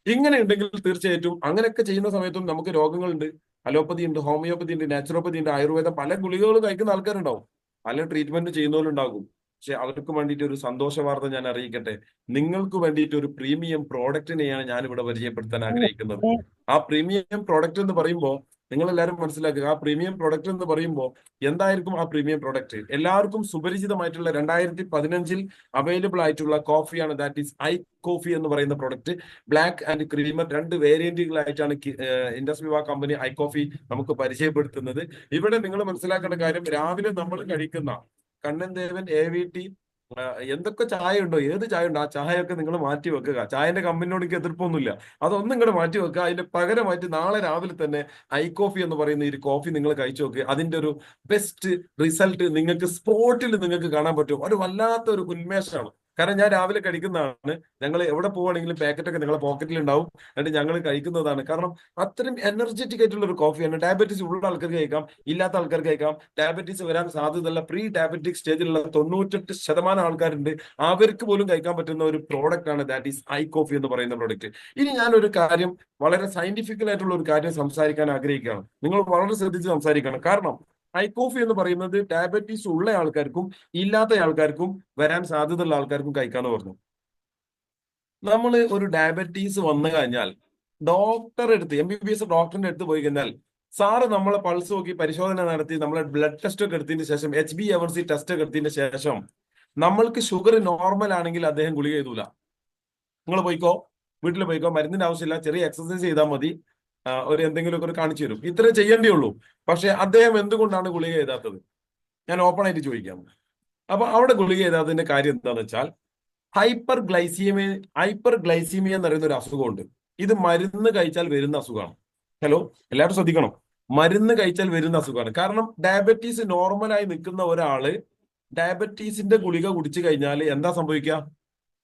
ഇങ്ങനെ ഉണ്ടെങ്കിൽ തീർച്ചയായിട്ടും അങ്ങനെയൊക്കെ ചെയ്യുന്ന സമയത്തും നമുക്ക് രോഗങ്ങളുണ്ട്. അലോപ്പതി ഉണ്ട്, ഹോമിയോപ്പതി ഉണ്ട്, നാച്ചുറോപ്പതി ഉണ്ട്, ആയുർവേദം, പല ഗുളികകൾ കഴിക്കുന്ന ആൾക്കാരുണ്ടാവും, പല ട്രീറ്റ്മെന്റ് ചെയ്യുന്നവരുണ്ടാകും. പക്ഷെ അവർക്ക് വേണ്ടിയിട്ട് ഒരു സന്തോഷ വാർത്ത ഞാൻ അറിയിക്കട്ടെ. നിങ്ങൾക്ക് വേണ്ടിയിട്ട് ഒരു പ്രീമിയം പ്രോഡക്റ്റിനെയാണ് ഞാൻ ഇവിടെ പരിചയപ്പെടുത്താൻ ആഗ്രഹിക്കുന്നത്. ആ പ്രീമിയം പ്രോഡക്റ്റ് എന്ന് പറയുമ്പോൾ നിങ്ങൾ എല്ലാവരും മനസ്സിലാക്കുക, ആ പ്രീമിയം പ്രോഡക്റ്റ് എന്ന് പറയുമ്പോൾ എന്തായിരിക്കും ആ പ്രീമിയം പ്രോഡക്റ്റ്? എല്ലാവർക്കും സുപരിചിതമായിട്ടുള്ള 2015 അവൈലബിൾ ആയിട്ടുള്ള കോഫിയാണ്. ദാറ്റ് ഈസ് ഐ കോഫി എന്ന് പറയുന്ന പ്രോഡക്റ്റ്. ബ്ലാക്ക് ആൻഡ് ക്രീമർ 2 വേരിയന്റുകളായിട്ടാണ് ഇൻഡസ്വിവ കമ്പനി ഐ കോഫി നമുക്ക് പരിചയപ്പെടുത്തുന്നത്. ഇവിടെ നിങ്ങൾ മനസ്സിലാക്കേണ്ട കാര്യം, രാവിലെ നമ്മൾ കഴിക്കുന്ന കണ്ണൻ ദേവൻ AVT എന്തൊക്കെ ചായ ഉണ്ടോ, ഏത് ചായ ഉണ്ടോ, ആ ചായയൊക്കെ നിങ്ങൾ മാറ്റി വെക്കുക. ചായന്റെ കമ്പനിയോട് എനിക്ക് എതിർപ്പൊന്നുമില്ല. അതൊന്നും ഇങ്ങോട്ട് മാറ്റി വെക്കുക. അതിന്റെ പകരമായിട്ട് നാളെ രാവിലെ തന്നെ ഐ കോഫി എന്ന് പറയുന്ന ഈ കോഫി നിങ്ങൾ കഴിച്ചു നോക്കുക. അതിന്റെ ഒരു ബെസ്റ്റ് റിസൾട്ട് നിങ്ങൾക്ക് സ്പോട്ടിൽ നിങ്ങൾക്ക് കാണാൻ പറ്റും. ഒരു വല്ലാത്ത ഒരു ഉന്മേഷമാണ്. കാരണം ഞാൻ രാവിലെ കഴിക്കുന്നതാണ്. ഞങ്ങൾ എവിടെ പോവുകയാണെങ്കിലും പാക്കറ്റൊക്കെ നിങ്ങളെ പോക്കറ്റിൽ ഉണ്ടാവും. എന്നിട്ട് ഞങ്ങൾ കഴിക്കുന്നതാണ്. കാരണം അത്രയും എനർജറ്റിക് ആയിട്ടുള്ള ഒരു കോഫിയാണ്. ഡയബറ്റീസ് ഉള്ള ആൾക്കാർക്ക് കഴിക്കാം, ഇല്ലാത്ത ആൾക്കാർക്ക് കഴിക്കാം. ഡയബറ്റീസ് വരാൻ സാധ്യതയുള്ള പ്രീ ഡയബറ്റിക് സ്റ്റേജിലുള്ള 98% ആൾക്കാരുണ്ട്. അവർക്ക് പോലും കഴിക്കാൻ പറ്റുന്ന ഒരു പ്രോഡക്റ്റ് ആണ് ദാറ്റ് ഈസ് ഐ കോഫി എന്ന് പറയുന്ന പ്രോഡക്റ്റ്. ഇനി ഞാനൊരു കാര്യം, വളരെ സയന്റിഫിക്കൽ ആയിട്ടുള്ള ഒരു കാര്യം സംസാരിക്കാൻ ആഗ്രഹിക്കുകയാണ്. നിങ്ങൾ വളരെ ശ്രദ്ധിച്ച് സംസാരിക്കണം. കാരണം ഐ കോഫി എന്ന് പറയുന്നത് ഡയബറ്റീസ് ഉള്ള ആൾക്കാർക്കും ഇല്ലാത്ത ആൾക്കാർക്കും വരാൻ സാധ്യതയുള്ള ആൾക്കാർക്കും കഴിക്കാന്ന് പറഞ്ഞു. നമ്മൾ ഒരു ഡയബറ്റീസ് വന്നു കഴിഞ്ഞാൽ ഡോക്ടറെ അടുത്ത് MBBS ഡോക്ടറിന്റെ അടുത്ത് പോയി കഴിഞ്ഞാൽ സാറ് നമ്മളെ പൾസ് നോക്കി പരിശോധന നടത്തി നമ്മളെ ബ്ലഡ് ടെസ്റ്റ് ഒക്കെ എടുത്തതിന് ശേഷം HbA1c ടെസ്റ്റ് ഒക്കെ എടുത്തതിന് ശേഷം നമ്മൾക്ക് ഷുഗർ നോർമൽ ആണെങ്കിൽ അദ്ദേഹം ഗുളിക എഴുതൂല. നിങ്ങൾ പോയിക്കോ, വീട്ടിൽ പോയിക്കോ, മരുന്നിന്റെ ആവശ്യമില്ല, ചെറിയ എക്സസൈസ് ചെയ്താൽ മതി, ഒരു എന്തെങ്കിലുമൊക്കെ ഒരു കാണിച്ചു തരും, ഇത്രേ ചെയ്യേണ്ടേ ഉള്ളൂ. പക്ഷെ അദ്ദേഹം എന്തുകൊണ്ടാണ് ഗുളിക എഴുതാത്തത്? ഞാൻ ഓപ്പൺ ആയിട്ട് ചോദിക്കാം. അപ്പൊ അവിടെ ഗുളിക എഴുതാത്തതിന്റെ കാര്യം എന്താണെന്ന് വെച്ചാൽ ഹൈപ്പർ ഗ്ലൈസീമിയ എന്ന് പറയുന്ന ഒരു അസുഖമുണ്ട്. ഇത് മരുന്ന് കഴിച്ചാൽ വരുന്ന അസുഖമാണ്. ഹലോ, എല്ലാവരും ശ്രദ്ധിക്കണം, മരുന്ന് കഴിച്ചാൽ വരുന്ന അസുഖമാണ്. കാരണം ഡയബറ്റീസ് നോർമലായി നിൽക്കുന്ന ഒരാള് ഡയബറ്റീസിന്റെ ഗുളിക കുടിച്ചു കഴിഞ്ഞാൽ എന്താ സംഭവിക്കുക?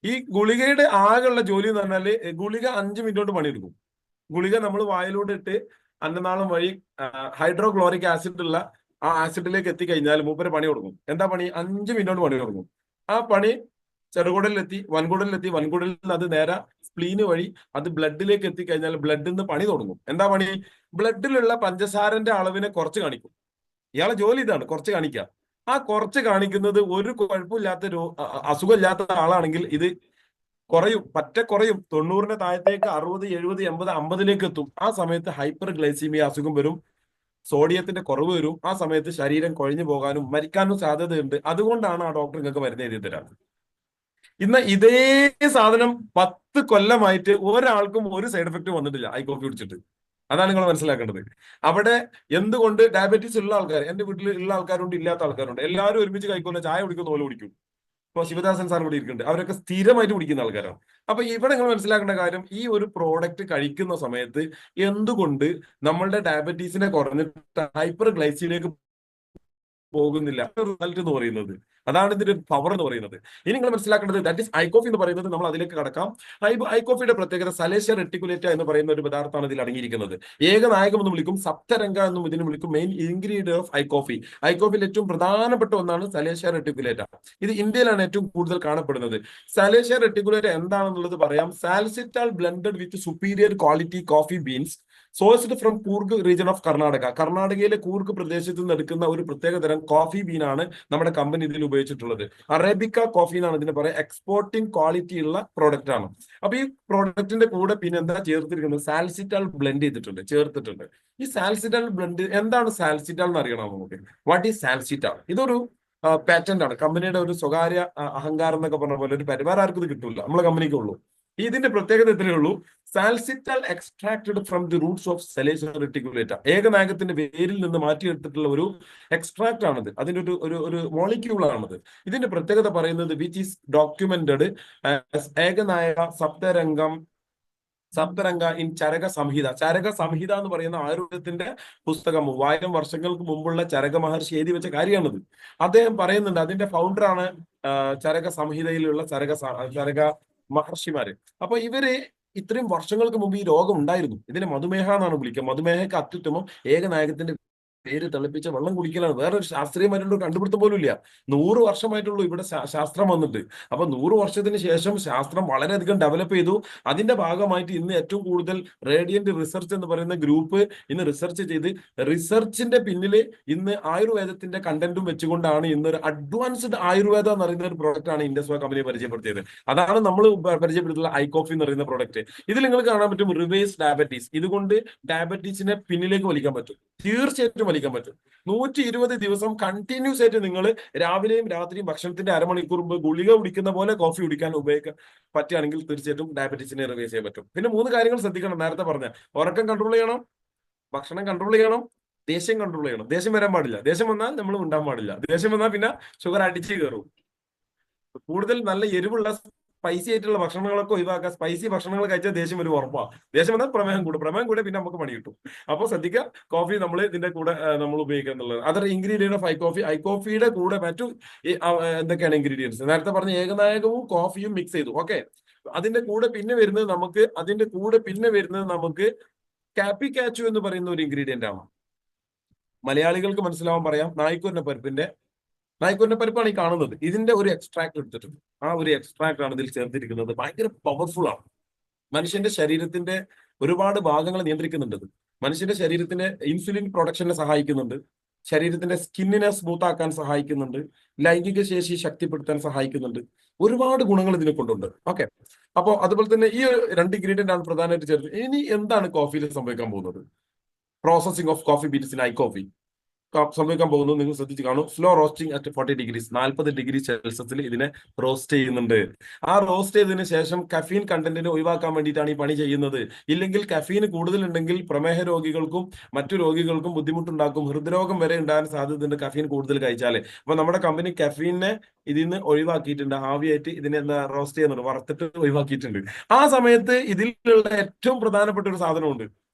ഈ ഗുളികയുടെ ആകെയുള്ള ജോലി എന്ന് പറഞ്ഞാല് ഗുളിക 5 മിനിറ്റ് കൊണ്ട് പണിയെടുക്കും. ഗുളിക നമ്മൾ വായിലൂടെ ഇട്ട് അന്നനാളം വഴി ഹൈഡ്രോക്ലോറിക് ആസിഡ് ഉള്ള ആ ആസിഡിലേക്ക് എത്തിക്കഴിഞ്ഞാൽ മൂപ്പര് പണി കൊടുക്കും. എന്താ പണി? 5 മിനിറ്റ് കൊണ്ട് പണി കൊടുക്കും. ആ പണി ചെറുകുടലിലെത്തി, വൻകുടലിലെത്തി, വൻകുടലിൽ നിന്ന് അത് നേരെ സ്പ്ലീന് വഴി അത് ബ്ലഡിലേക്ക് എത്തിക്കഴിഞ്ഞാൽ ബ്ലഡിൽ നിന്ന് പണി തുടങ്ങും. എന്താ പണി? ബ്ലഡിലുള്ള പഞ്ചസാരന്റെ അളവിനെ കുറച്ച് കാണിക്കും. ഇയാളെ ജോലി ഇതാണ്, കുറച്ച് കാണിക്കുക. ആ കുറച്ച് കാണിക്കുന്നത് ഒരു കുഴപ്പമില്ലാത്ത അസുഖമില്ലാത്ത ആളാണെങ്കിൽ ഇത് കുറയും, കുറയും. 90-ന്റെ താഴത്തേക്ക് 60, 70, 80, 50-ലേക്ക് എത്തും. ആ സമയത്ത് ഹൈപ്പർ ഗ്ലൈസീമിയ അസുഖം വരും, സോഡിയത്തിന്റെ കുറവ് വരും. ആ സമയത്ത് ശരീരം കുഴഞ്ഞു പോകാനും മരിക്കാനും സാധ്യതയുണ്ട്. അതുകൊണ്ടാണ് ആ ഡോക്ടർ നിങ്ങൾക്ക് മരുന്ന് എഴുതി തരാറ്. ഇന്ന് ഇതേ സാധനം 10 കൊല്ലമായിട്ട് ഒരാൾക്കും ഒരു സൈഡ് എഫക്റ്റ് വന്നിട്ടില്ല ഐ കോഫി കുടിച്ചിട്ട്. അതാണ് നിങ്ങൾ മനസ്സിലാക്കേണ്ടത്. അവിടെ എന്തുകൊണ്ട് ഡയബറ്റീസ് ഉള്ള ആൾക്കാർ, എന്റെ വീട്ടിൽ ഉള്ള ആൾക്കാരുണ്ട്, ഇല്ലാത്ത ആൾക്കാരുണ്ട്. എല്ലാവരും ഒരുമിച്ച് കഴിക്കുന്ന ചായ കുടിക്കുന്ന പോലെ കുടിക്കും. ഇപ്പൊ ശിവദാസൻ സാർ കൂടി ഇരിക്കുന്നുണ്ട്, അവരൊക്കെ സ്ഥിരമായിട്ട് കുടിക്കുന്ന ആൾക്കാരാണ്. അപ്പൊ ഇവിടെ നിങ്ങൾ മനസ്സിലാക്കേണ്ട കാര്യം, ഈ ഒരു പ്രോഡക്റ്റ് കഴിക്കുന്ന സമയത്ത് എന്തുകൊണ്ട് നമ്മളുടെ ഡയബറ്റീസിനെ കുറഞ്ഞിട്ട് ഹൈപ്പർ ഗ്ലൈസിയിലേക്ക് പോകുന്നില്ല റിസൾട്ട് എന്ന് പറയുന്നത്. അതാണ് ഇതിന്റെ പവർ എന്ന് പറയുന്നത്. ഇനി നിങ്ങൾ മനസ്സിലാക്കേണ്ടത് ദാറ്റ് ഇസ് ഐകോഫി എന്ന് പറയുന്നത്. നമ്മൾ അതിലേക്ക് കടക്കാം. ഐകോഫിയുടെ പ്രത്യേകത സലേഷ്യ റെട്ടിക്കുലേറ്റ എന്ന് പറയുന്ന ഒരു പദാർത്ഥമാണ് ഇതിൽ അടങ്ങിയിരിക്കുന്നത്. ഏകനായകം എന്ന് വിളിക്കും, സപ്തരംഗ എന്നും ഇതിന് വിളിക്കും. Main ingredient of I coffee. ഐകോഫിയിൽ ഏറ്റവും പ്രധാനപ്പെട്ട ഒന്നാണ് സലേഷ്യ റെട്ടിക്കുലേറ്റ. ഇത് ഇന്ത്യയിലാണ് ഏറ്റവും കൂടുതൽ കാണപ്പെടുന്നത്. സലേഷ്യ റെട്ടിക്കുലേറ്റ എന്താണെന്നുള്ളത് പറയാം. Salcital blended with superior quality coffee beans sourced from Coorg region of Karnataka. കർണാടകയിലെ കൂർഗ് പ്രദേശത്ത് നിന്ന് എടുക്കുന്ന ഒരു പ്രത്യേക തരം കോഫി ബീനാണ് നമ്മുടെ കമ്പനി ഇതിൽ ഉപയോഗിച്ചിട്ടുള്ളത്. അറേബിക്ക കോഫി എന്നാണ് ഇതിന് പറയുക. എക്സ്പോർട്ടിംഗ് ക്വാളിറ്റി ഉള്ള പ്രോഡക്റ്റ് ആണ്. അപ്പൊ ഈ പ്രോഡക്റ്റിന്റെ കൂടെ പിന്നെ എന്താ ചേർത്തിരിക്കുന്നത്? സാൽസിറ്റാൾ ബ്ലെൻഡ് ചെയ്തിട്ടുണ്ട്, ചേർത്തിട്ടുണ്ട്. ഈ സാൽസിറ്റാൾ ബ്ലെൻഡ് എന്താണ്? സാൽസിറ്റാൾ എന്ന് അറിയണം നമുക്ക്. What is Salcital? ഇതൊരു പാറ്റന്റ് ആണ്, കമ്പനിയുടെ ഒരു സ്വകാര്യ അഹങ്കാരം എന്നൊക്കെ പറഞ്ഞ പോലെ. ഒരു പരിവാരം ആർക്കും ഇത് കിട്ടില്ല, നമ്മളെ കമ്പനിക്കുള്ളൂ. ഇതിന്റെ പ്രത്യേകത ഇത്രയേ ഉള്ളൂ. Salcital extracted from the roots of salacia reticulata. ഏകനായകത്തിന്റെ വേരിൽ നിന്ന് മാറ്റിയെടുത്തിട്ടുള്ള ഒരു എക്സ്ട്രാക്ട് ആണത്. അതിന്റെ ഒരു മോളിക്യൂൾ ആണത്. ഇതിന്റെ പ്രത്യേകത പറയുന്നത് which is documented Ekanayaka Saptaranga in Charaka Samhita. Charaka Samhita എന്ന് പറയുന്ന ആയുർവേദത്തിന്റെ പുസ്തകം 3000 വർഷങ്ങൾക്ക് മുമ്പുള്ള ചരക മഹർഷി എഴുതി വെച്ച കാര്യമാണിത്. അദ്ദേഹം പറയുന്നുണ്ട്, അതിന്റെ ഫൗണ്ടറാണ് ചരക സംഹിതയിലുള്ള ചരക മഹർഷിമാര്. അപ്പൊ ഇവര് ഇത്രയും വർഷങ്ങൾക്ക് മുമ്പ് ഈ രോഗം ഉണ്ടായിരുന്നു. ഇതിനെ മധുമേഹ എന്നാണ് വിളിക്കുക. മധുമേഹക്ക് അത്യുത്തമം ഏകനായകത്തിന്റെ പേര് തിളപ്പിച്ച വെള്ളം കുടിക്കലാണ്. വേറൊരു ശാസ്ത്രീയമായിട്ടുള്ള കണ്ടുപിടുത്തം പോലും ഇല്ല. 100 വർഷമായിട്ടുള്ളൂ ഇവിടെ ശാസ്ത്രം വന്നിട്ട്. അപ്പൊ 100 വർഷത്തിന് ശേഷം ശാസ്ത്രം വളരെയധികം ഡെവലപ്പ് ചെയ്തു. അതിന്റെ ഭാഗമായിട്ട് ഇന്ന് ഏറ്റവും കൂടുതൽ റേഡിയന്റ് റിസർച്ച് എന്ന് പറയുന്ന ഗ്രൂപ്പ് ഇന്ന് റിസർച്ച് ചെയ്ത്, റിസർച്ചിന്റെ പിന്നില് ഇന്ന് ആയുർവേദത്തിന്റെ കണ്ടന്റും വെച്ചുകൊണ്ടാണ് ഇന്നൊരു അഡ്വാൻസ്ഡ് ആയുർവേദ എന്ന് പറയുന്ന ഒരു പ്രോഡക്റ്റ് ആണ് ഇൻഡസ്വ കമ്പനി പരിചയപ്പെടുത്തിയത്. അതാണ് നമ്മൾ പരിചയപ്പെടുത്തുന്ന ഐകോഫി എന്ന് പറയുന്ന പ്രോഡക്റ്റ്. ഇതിൽ നിങ്ങൾ കാണാൻ പറ്റും റിവേഴ്സ് ഡയബറ്റീസ്. ഇതുകൊണ്ട് ഡയബറ്റീസിനെ പിന്നിലേക്ക് വലിക്കാൻ പറ്റും, തീർച്ചയായിട്ടും വലിക്കാൻ പറ്റും. 120 ദിവസം കണ്ടിന്യൂസ് ആയിട്ട് നിങ്ങൾ രാവിലെയും രാത്രിയും ഭക്ഷണത്തിന്റെ അരമണിക്കൂർ മുമ്പ് ഗുളിക കുടിക്കുന്ന പോലെ കോഫി കുടിക്കാൻ ഉപയോഗിക്കാൻ പറ്റുകയാണെങ്കിൽ തീർച്ചയായിട്ടും ഡയബറ്റീസിനെ റിവേഴ്സ് ചെയ്യാൻ പറ്റും. പിന്നെ 3 കാര്യങ്ങൾ ശ്രദ്ധിക്കണം. നേരത്തെ പറഞ്ഞ ഉറക്കം കൺട്രോൾ ചെയ്യണം, ഭക്ഷണം കൺട്രോൾ ചെയ്യണം, ദേഷ്യം കൺട്രോൾ ചെയ്യണം. ദേഷ്യം വരാൻ പാടില്ല. ദേഷ്യം വന്നാൽ നമ്മൾ ഉണ്ടാൻ പാടില്ല. ദേഷ്യം വന്നാൽ പിന്നെ ഷുഗർ അടിച്ച് കയറും. കൂടുതൽ നല്ല എരിവുള്ള സ്പൈസി ആയിട്ടുള്ള ഭക്ഷണങ്ങളൊക്കെ ഒഴിവാക്കുക. സ്പൈസി ഭക്ഷണങ്ങൾ കഴിച്ചാൽ ദേഷ്യം ഒരു ഉറപ്പാണ്. ദേഷ്യം വന്നാൽ പ്രമേഹം കൂടെ പിന്നെ നമുക്ക് പണി കിട്ടും. അപ്പോൾ ശ്രദ്ധിക്കുക, കോഫി നമ്മൾ ഇതിന്റെ കൂടെ നമ്മൾ ഉപയോഗിക്കുക എന്നുള്ളത്. Other ingredient of I coffee. ഐകോഫിയുടെ കൂടെ മറ്റു എന്തൊക്കെയാണ് ഇൻഗ്രീഡിയൻസ്? നേരത്തെ പറഞ്ഞ ഏകനായകവും കോഫിയും മിക്സ് ചെയ്തു. ഓക്കെ, അതിന്റെ കൂടെ പിന്നെ വരുന്നത് നമുക്ക് കാപ്പി കാച്ചു എന്ന് പറയുന്ന ഒരു ഇൻഗ്രീഡിയന്റ് ആണ്. മലയാളികൾക്ക് മനസ്സിലാവാൻ പറയാം, നായ്ക്കുരിന്റെ പരിപ്പാണ് ഈ കാണുന്നത്. ഇതിന്റെ ഒരു എക്സ്ട്രാക്ട് എടുത്തിട്ടുണ്ട്. ആ ഒരു എക്സ്ട്രാക്ട് ആണ് ഇതിൽ ചേർത്തിരിക്കുന്നത്. ഭയങ്കര പവർഫുൾ ആണ്. മനുഷ്യന്റെ ശരീരത്തിന്റെ ഒരുപാട് ഭാഗങ്ങൾ നിയന്ത്രിക്കുന്നുണ്ട്. മനുഷ്യന്റെ ശരീരത്തിന്റെ ഇൻസുലിൻ പ്രൊഡക്ഷനെ സഹായിക്കുന്നുണ്ട്, ശരീരത്തിന്റെ സ്കിന്നിനെ സ്മൂത്ത് ആക്കാൻ സഹായിക്കുന്നുണ്ട്, ലൈംഗിക ശേഷി ശക്തിപ്പെടുത്താൻ സഹായിക്കുന്നുണ്ട്. ഒരുപാട് ഗുണങ്ങൾ ഇതിനെ കൊണ്ടുണ്ട്. ഓക്കെ, അപ്പോൾ അതുപോലെ തന്നെ ഈ 2 ഇൻഗ്രീഡിയന്റ് ആണ് പ്രധാനമായിട്ട് ചേർത്ത്. ഇനി എന്താണ് കോഫിയിൽ സംഭവിക്കാൻ പോകുന്നത്? Processing of coffee beans in I coffee സംഭവിക്കാൻ പോകുന്നത് നിങ്ങൾ ശ്രദ്ധിച്ച് കാണും. Slow roasting at 40 degrees, 40 degree സെൽഷ്യസിൽ ഇതിനെ റോസ്റ്റ് ചെയ്യുന്നുണ്ട്. ആ റോസ്റ്റ് ചെയ്തതിനു ശേഷം കഫീൻ കണ്ടന്റിനെ ഒഴിവാക്കാൻ വേണ്ടിയിട്ടാണ് ഈ പണി ചെയ്യുന്നത്. ഇല്ലെങ്കിൽ കഫീൻ കൂടുതലുണ്ടെങ്കിൽ പ്രമേഹ രോഗികൾക്കും മറ്റു രോഗികൾക്കും ബുദ്ധിമുട്ടുണ്ടാക്കും. ഹൃദ്രോഗം വരെ ഉണ്ടാകാൻ സാധ്യതയുണ്ട് കഫീൻ കൂടുതൽ കഴിച്ചാൽ. അപ്പൊ നമ്മുടെ കമ്പനി കഫീനെ ഇതിൽ നിന്ന് ഒഴിവാക്കിയിട്ടുണ്ട്. ആവിയായിട്ട് ഇതിനെ എന്താ റോസ്റ്റ് ചെയ്യുന്നുണ്ട്, വറുത്തിട്ട് ഒഴിവാക്കിയിട്ടുണ്ട്. ആ സമയത്ത് ഇതിലുള്ള ഏറ്റവും പ്രധാനപ്പെട്ട ഒരു സാധനമുണ്ട്,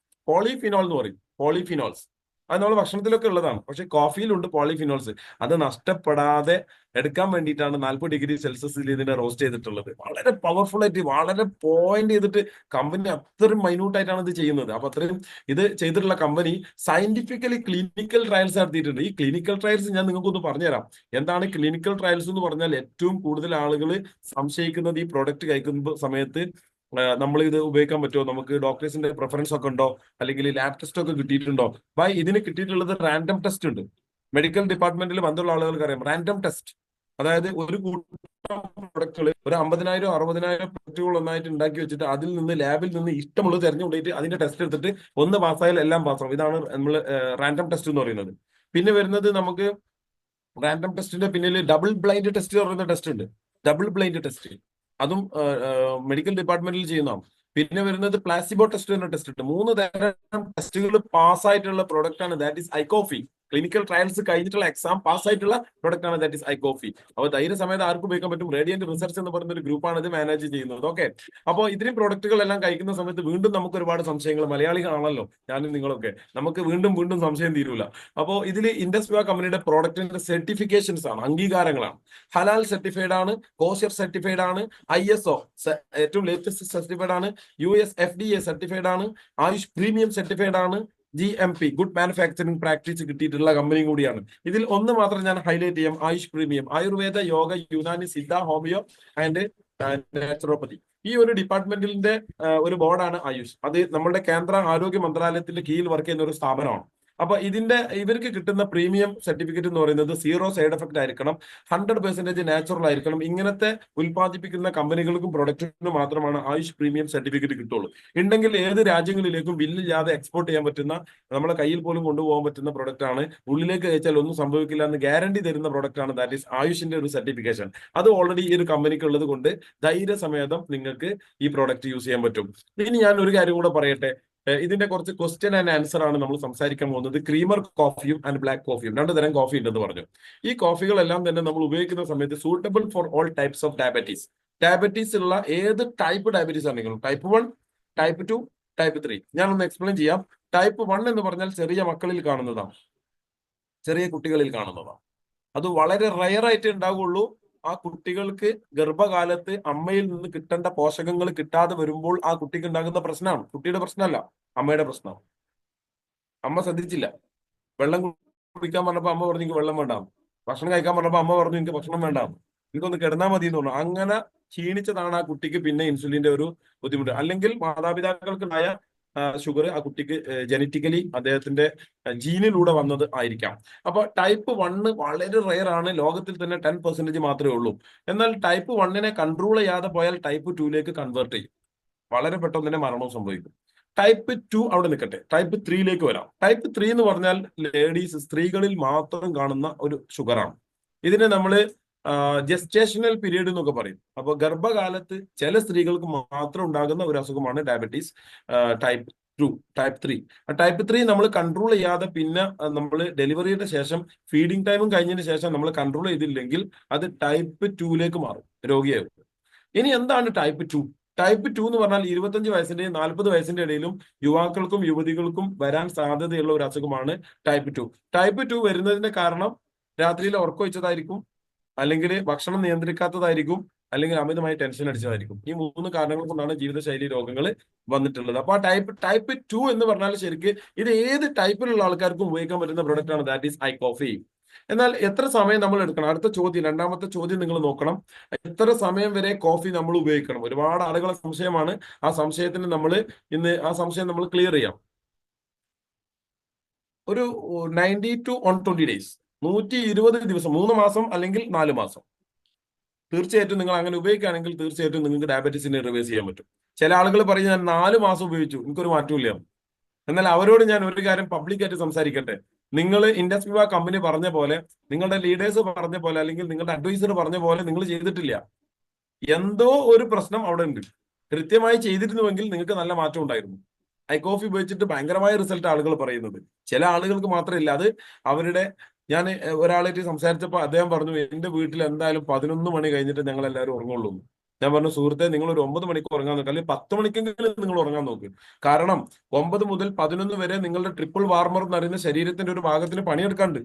പോളിഫിനോൾ എന്ന് പറയും. പോളിഫിനോൾസ് അത് നമ്മുടെ ഭക്ഷണത്തിലൊക്കെ ഉള്ളതാണ്, പക്ഷെ കോഫിയിലുണ്ട് പോളിഫിനോൾസ്. അത് നഷ്ടപ്പെടാതെ എടുക്കാൻ വേണ്ടിയിട്ടാണ് 40 ഡിഗ്രി സെൽഷ്യസിൽ ഇതിനെ റോസ്റ്റ് ചെയ്തിട്ടുള്ളത്. വളരെ പവർഫുൾ ആയിട്ട്, വളരെ പോയിന്റ് ചെയ്തിട്ട് കമ്പനി അത്രയും മൈന്യൂട്ട് ആയിട്ടാണ് ഇത് ചെയ്യുന്നത്. അപ്പൊ അത്രയും ഇത് ചെയ്തിട്ടുള്ള കമ്പനി സയന്റിഫിക്കലി ക്ലിനിക്കൽ ട്രയൽസ് നടത്തിയിട്ടുണ്ട്. ഈ ക്ലിനിക്കൽ ട്രയൽസ് ഞാൻ നിങ്ങൾക്കൊന്ന് പറഞ്ഞുതരാം. എന്താണ് ക്ലിനിക്കൽ ട്രയൽസ് എന്ന് പറഞ്ഞാൽ? ഏറ്റവും കൂടുതൽ ആളുകൾ സംശയിക്കുന്നത് ഈ പ്രോഡക്റ്റ് കഴിക്കുന്ന സമയത്ത് നമ്മൾ ഇത് ഉപയോഗിക്കാൻ പറ്റുമോ, നമുക്ക് ഡോക്ടേഴ്സിന്റെ പ്രിഫറൻസ് ഒക്കെ ഉണ്ടോ, അല്ലെങ്കിൽ ലാബ് ടെസ്റ്റ് ഒക്കെ കിട്ടിയിട്ടുണ്ടോ? ഇതിന് കിട്ടിയിട്ടുള്ളത് റാൻഡം ടെസ്റ്റ് ഉണ്ട്. മെഡിക്കൽ ഡിപ്പാർട്ട്മെന്റിൽ ബന്ധമുള്ള ആളുകൾക്ക് അറിയാം റാൻഡം ടെസ്റ്റ്. അതായത് ഒരു കൂട്ടം പ്രൊഡക്റ്റുകൾ, ഒരു 50,000 60,000 പ്രൊഡക്റ്റുകൾ ഒന്നായിട്ട് ഉണ്ടാക്കി വെച്ചിട്ട് അതിൽ നിന്ന് ലാബിൽ നിന്ന് ഇഷ്ടമുള്ളത് തെരഞ്ഞുകൊണ്ടിട്ട് അതിന്റെ ടെസ്റ്റ് എടുത്തിട്ട് ഒന്ന് പാസ്സായാൽ എല്ലാം പാസ്സാവും. ഇതാണ് നമ്മൾ റാൻഡം ടെസ്റ്റ് എന്ന് പറയുന്നത്. പിന്നെ വരുന്നത് നമുക്ക് റാൻഡം ടെസ്റ്റിന്റെ പിന്നിൽ ഡബിൾ ബ്ലൈൻഡ് ടെസ്റ്റ് പറയുന്ന ടെസ്റ്റ് ഉണ്ട്. ഡബിൾ ബ്ലൈൻഡ് ടെസ്റ്റ് അതും മെഡിക്കൽ ഡിപ്പാർട്ട്മെന്റിൽ ചെയ്യുന്നതാണ്. പിന്നെ വരുന്നത് പ്ലാസിബോ ടെസ്റ്റ് എന്ന ടെസ്റ്റ് ഉണ്ട്. 3 തരം ടെസ്റ്റുകൾ പാസ്സായിട്ടുള്ള പ്രൊഡക്റ്റ് ആണ് that is I coffee. Clinical trials കഴിഞ്ഞിട്ടുള്ള എക്സാം പാസ്സായിട്ടുള്ള പ്രൊഡക്റ്റ് ആണ് ദാറ്റ് ഈസ് ഐ കോഫി. അപ്പോൾ ധൈര്യ സമയത്ത് ആർക്കും ഉപയോഗിക്കാൻ പറ്റും. റേഡിയന്റ് റിസർച്ച് എന്ന് പറയുന്ന ഒരു ഗ്രൂപ്പാണ് ഇത് മാനേജ് ചെയ്യുന്നത്. ഓക്കെ, അപ്പോൾ ഇത്രയും പ്രൊഡക്റ്റുകളെല്ലാം കഴിക്കുന്ന സമയത്ത് വീണ്ടും നമുക്ക് ഒരുപാട് സംശയങ്ങൾ, മലയാളികളാണല്ലോ ഞാനും നിങ്ങളൊക്കെ, നമുക്ക് വീണ്ടും വീണ്ടും സംശയം തീരൂല. അപ്പോൾ ഇതിൽ ഇൻഡസ് വിവ കമ്പനിയുടെ പ്രോഡക്റ്റിന്റെ സർട്ടിഫിക്കേഷൻസ് ആണ്, അംഗീകാരങ്ങളാണ്. ഹലാൽ സർട്ടിഫൈഡ് ആണ്, കോഷ്യർ സർട്ടിഫൈഡ് ആണ്, ISO ഏറ്റവും ലേറ്റസ്റ്റ് സർട്ടിഫൈഡ് ആണ്, US FDA സർട്ടിഫൈഡ് ആണ്, ആയുഷ് പ്രീമിയം സർട്ടിഫൈഡ് ആണ്, GMP ഗുഡ് മാനുഫാക്ചറിംഗ് പ്രാക്ടീസ് കിട്ടിയിട്ടുള്ള കമ്പനിയും കൂടിയാണ്. ഇതിൽ ഒന്ന് മാത്രം ഞാൻ ഹൈലൈറ്റ് ചെയ്യാം, Ayush premium. Ayurveda, yoga, Unani, Siddha, homeo and naturopathy. ഈ ഒരു ഡിപ്പാർട്ട്മെന്റിന്റെ ഒരു ബോർഡാണ് ആയുഷ്. അത് നമ്മുടെ കേന്ദ്ര ആരോഗ്യ മന്ത്രാലയത്തിന്റെ കീഴിൽ വർക്ക് ചെയ്യുന്ന ഒരു സ്ഥാപനമാണ്. അപ്പൊ ഇവർക്ക് കിട്ടുന്ന പ്രീമിയം സർട്ടിഫിക്കറ്റ് എന്ന് പറയുന്നത് 0 സൈഡ് എഫക്ട് ആയിരിക്കണം, 100% നാച്ചുറൽ ആയിരിക്കണം. ഇങ്ങനത്തെ ഉൽപ്പാദിപ്പിക്കുന്ന കമ്പനികൾക്കും പ്രൊഡക്റ്റിനും മാത്രമാണ് ആയുഷ് പ്രീമിയം സർട്ടിഫിക്കറ്റ് കിട്ടുള്ളൂ. ഉണ്ടെങ്കിൽ ഏത് രാജ്യങ്ങളിലേക്കും ബില്ലില്ലാതെ എക്സ്പോർട്ട് ചെയ്യാൻ പറ്റുന്ന, നമ്മളെ കയ്യിൽ പോലും കൊണ്ടുപോകാൻ പറ്റുന്ന പ്രൊഡക്റ്റ് ആണ്. ഉള്ളിലേക്ക് അയച്ചാൽ ഒന്നും സംഭവിക്കില്ല എന്ന് ഗ്യാരണ്ടി തരുന്ന പ്രൊഡക്റ്റ് ആണ് ദാറ്റ് ഈസ് ആയുഷിന്റെ ഒരു സർട്ടിഫിക്കേഷൻ. അത് ഓൾറെഡി ഈ ഒരു കമ്പനിക്ക് ഉള്ളത് കൊണ്ട് ധൈര്യസമേതം നിങ്ങൾക്ക് ഈ പ്രോഡക്റ്റ് യൂസ് ചെയ്യാൻ പറ്റും. ഇനി ഞാൻ ഒരു കാര്യം കൂടെ പറയട്ടെ. ഇതിന്റെ കുറച്ച് ക്വസ്റ്റ്യൻ ആൻഡ് ആൻസർ ആണ് നമ്മൾ സംസാരിക്കാൻ പോകുന്നത്. ക്രീമർ കോഫിയും ആൻഡ് ബ്ലാക്ക് കോഫിയും, 2 തരം കോഫി ഉണ്ടെന്ന് പറഞ്ഞു. ഈ കോഫികളെല്ലാം തന്നെ നമ്മൾ ഉപയോഗിക്കുന്ന സമയത്ത് suitable for all types of diabetes. Diabetes ഉള്ള ഏത് ടൈപ്പ് ഡയബറ്റീസ് ആണെങ്കിലും, ടൈപ്പ് 1, ടൈപ്പ് 2, ടൈപ്പ് 3. ഞാനൊന്ന് എക്സ്പ്ലെയിൻ ചെയ്യാം. ടൈപ്പ് 1 എന്ന് പറഞ്ഞാൽ ചെറിയ മക്കളിൽ കാണുന്നതാണ്, ചെറിയ കുട്ടികളിൽ കാണുന്നതാണ്. അത് വളരെ റയർ ആയിട്ട് ഉണ്ടാവുകയുള്ളൂ. ആ കുട്ടികൾക്ക് ഗർഭകാലത്ത് അമ്മയിൽ നിന്ന് കിട്ടേണ്ട പോഷകങ്ങൾ കിട്ടാതെ വരുമ്പോൾ ആ കുട്ടിക്ക് ഉണ്ടാകുന്ന പ്രശ്നമാണ്. കുട്ടിയുടെ പ്രശ്നമല്ല, അമ്മയുടെ പ്രശ്നമാണ്. അമ്മ ശ്രദ്ധിച്ചില്ല. വെള്ളം കുടിക്കാൻ പറഞ്ഞപ്പോ അമ്മ പറഞ്ഞു എനിക്ക് വെള്ളം വേണ്ടാം. ഭക്ഷണം കഴിക്കാൻ പറഞ്ഞപ്പോ അമ്മ പറഞ്ഞു എനിക്ക് ഭക്ഷണം വേണ്ടാം, എനിക്കൊന്ന് കിടന്നാൽ മതി എന്ന് പറഞ്ഞു. അങ്ങനെ ക്ഷീണിച്ചതാണ് ആ കുട്ടിക്ക് പിന്നെ ഇൻസുലിന്റെ ഒരു ബുദ്ധിമുട്ട്. അല്ലെങ്കിൽ മാതാപിതാക്കൾക്കുണ്ടായ ഷുഗർ ആ കുട്ടിക്ക് ജനറ്റിക്കലി അദ്ദേഹത്തിന്റെ ജീനിലൂടെ വന്നത് ആയിരിക്കാം. അപ്പൊ ടൈപ്പ് 1 വളരെ റെയർ ആണ്. ലോകത്തിൽ തന്നെ 10% മാത്രമേ ഉള്ളൂ. എന്നാൽ ടൈപ്പ് 1 കൺട്രോൾ ചെയ്യാതെ പോയാൽ ടൈപ്പ് 2 കൺവേർട്ട് ചെയ്യും. വളരെ പെട്ടെന്ന് തന്നെ മരണവും സംഭവിക്കും. ടൈപ്പ് 2 അവിടെ നിൽക്കട്ടെ, ടൈപ്പ് 3 വരാം. ടൈപ്പ് 3 എന്ന് പറഞ്ഞാൽ ലേഡീസ്, സ്ത്രീകളിൽ മാത്രം കാണുന്ന ഒരു ഷുഗറാണ്. ഇതിനെ നമ്മൾ ജസ്റ്റേഷണൽ പീരീഡ് എന്നൊക്കെ പറയും. അപ്പോൾ ഗർഭകാലത്ത് ചില സ്ത്രീകൾക്ക് മാത്രം ഉണ്ടാകുന്ന ഒരു അസുഖമാണ് ഡയബറ്റീസ് ടൈപ്പ് 2. ടൈപ്പ് 3 നമ്മൾ കൺട്രോൾ ചെയ്യാതെ പിന്നെ നമ്മൾ ഡെലിവറിയുടെ ശേഷം ഫീഡിംഗ് ടൈമും കഴിഞ്ഞതിന് ശേഷം നമ്മൾ കൺട്രോൾ ചെയ്തില്ലെങ്കിൽ അത് ടൈപ്പ് 2 മാറും, രോഗിയാകും. ഇനി എന്താണ് ടൈപ്പ് 2? ടൈപ്പ് 2 എന്ന് പറഞ്ഞാൽ 25 വയസ്സിന്റെയും 40 വയസ്സിന്റെ ഇടയിലും യുവാക്കൾക്കും യുവതികൾക്കും വരാൻ സാധ്യതയുള്ള ഒരു അസുഖമാണ് ടൈപ്പ് 2. ടൈപ്പ് 2 വരുന്നതിന്റെ കാരണം രാത്രിയിൽ ഉറക്കമൊഴിച്ചതായിരിക്കും, അല്ലെങ്കിൽ ഭക്ഷണം നിയന്ത്രിക്കാത്തതായിരിക്കും, അല്ലെങ്കിൽ അമിതമായി ടെൻഷൻ അടിച്ചതായിരിക്കും. ഈ 3 കാരണങ്ങൾ കൊണ്ടാണ് ജീവിതശൈലി രോഗങ്ങൾ വന്നിട്ടുള്ളത്. അപ്പൊ ടൈപ്പ് 2 എന്ന് പറഞ്ഞാൽ ശരിക്ക് ഇത് ഏത് ടൈപ്പിലുള്ള ആൾക്കാർക്കും ഉപയോഗിക്കാൻ പറ്റുന്ന പ്രൊഡക്റ്റ് ആണ് ദാറ്റ് ഈസ് ഐ കോഫി. എന്നാൽ എത്ര സമയം നമ്മൾ എടുക്കണം? അടുത്ത ചോദ്യം, രണ്ടാമത്തെ ചോദ്യം നിങ്ങൾ നോക്കണം. എത്ര സമയം വരെ കോഫി നമ്മൾ ഉപയോഗിക്കണം? ഒരുപാട് ആളുകളെ സംശയമാണ്. ആ സംശയത്തിന് ആ സംശയം നമ്മൾ ക്ലിയർ ചെയ്യാം. ഒരു 90 to 120 days, 120 ദിവസം, 3 മാസം അല്ലെങ്കിൽ 4 മാസം. തീർച്ചയായിട്ടും നിങ്ങൾ അങ്ങനെ ഉപയോഗിക്കുകയാണെങ്കിൽ തീർച്ചയായിട്ടും നിങ്ങൾക്ക് ഡയബറ്റീസിനെ റിവേഴ്സ് ചെയ്യാൻ പറ്റും. ചില ആളുകൾ പറയും ഞാൻ 4 മാസം ഉപയോഗിച്ചു എനിക്കൊരു മാറ്റമില്ല. എന്നാൽ അവരോട് ഞാൻ ഒരു കാര്യം പബ്ലിക്കായിട്ട് സംസാരിക്കട്ടെ. നിങ്ങൾ ഇൻഡസ് വിവ കമ്പനി പറഞ്ഞ പോലെ, നിങ്ങളുടെ ലീഡേഴ്സ് പറഞ്ഞ പോലെ, അല്ലെങ്കിൽ നിങ്ങളുടെ അഡ്വൈസർ പറഞ്ഞ പോലെ നിങ്ങൾ ചെയ്തിട്ടില്ല. എന്തോ ഒരു പ്രശ്നം അവിടെ ഉണ്ട്. കൃത്യമായി ചെയ്തിരുന്നുവെങ്കിൽ നിങ്ങൾക്ക് നല്ല മാറ്റം ഉണ്ടായിരുന്നു. ഐ കോഫി ഉപയോഗിച്ചിട്ട് ഭയങ്കരമായ റിസൾട്ട് ആളുകൾ പറയുന്നത്. ചില ആളുകൾക്ക് മാത്രമില്ല അത്. അവരുടെ ഞാൻ ഒരാളായിട്ട് സംസാരിച്ചപ്പോൾ അദ്ദേഹം പറഞ്ഞു എന്റെ വീട്ടിൽ എന്തായാലും 11 മണി കഴിഞ്ഞിട്ട് ഞങ്ങൾ എല്ലാവരും ഉറങ്ങുള്ളൂ. ഞാൻ പറഞ്ഞു സുഹൃത്തെ നിങ്ങൾ ഒരു 9 മണിക്ക് ഉറങ്ങാൻ നോക്കുക, അല്ലെങ്കിൽ 10 മണിക്കെങ്കിലും നിങ്ങൾ ഉറങ്ങാൻ നോക്ക്. കാരണം 9 മുതൽ 11 വരെ നിങ്ങളുടെ ട്രിപ്പിൾ വാർമർ എന്ന് പറയുന്ന ശരീരത്തിന്റെ ഒരു ഭാഗത്തിന് പണിയെടുക്കാണ്ട്.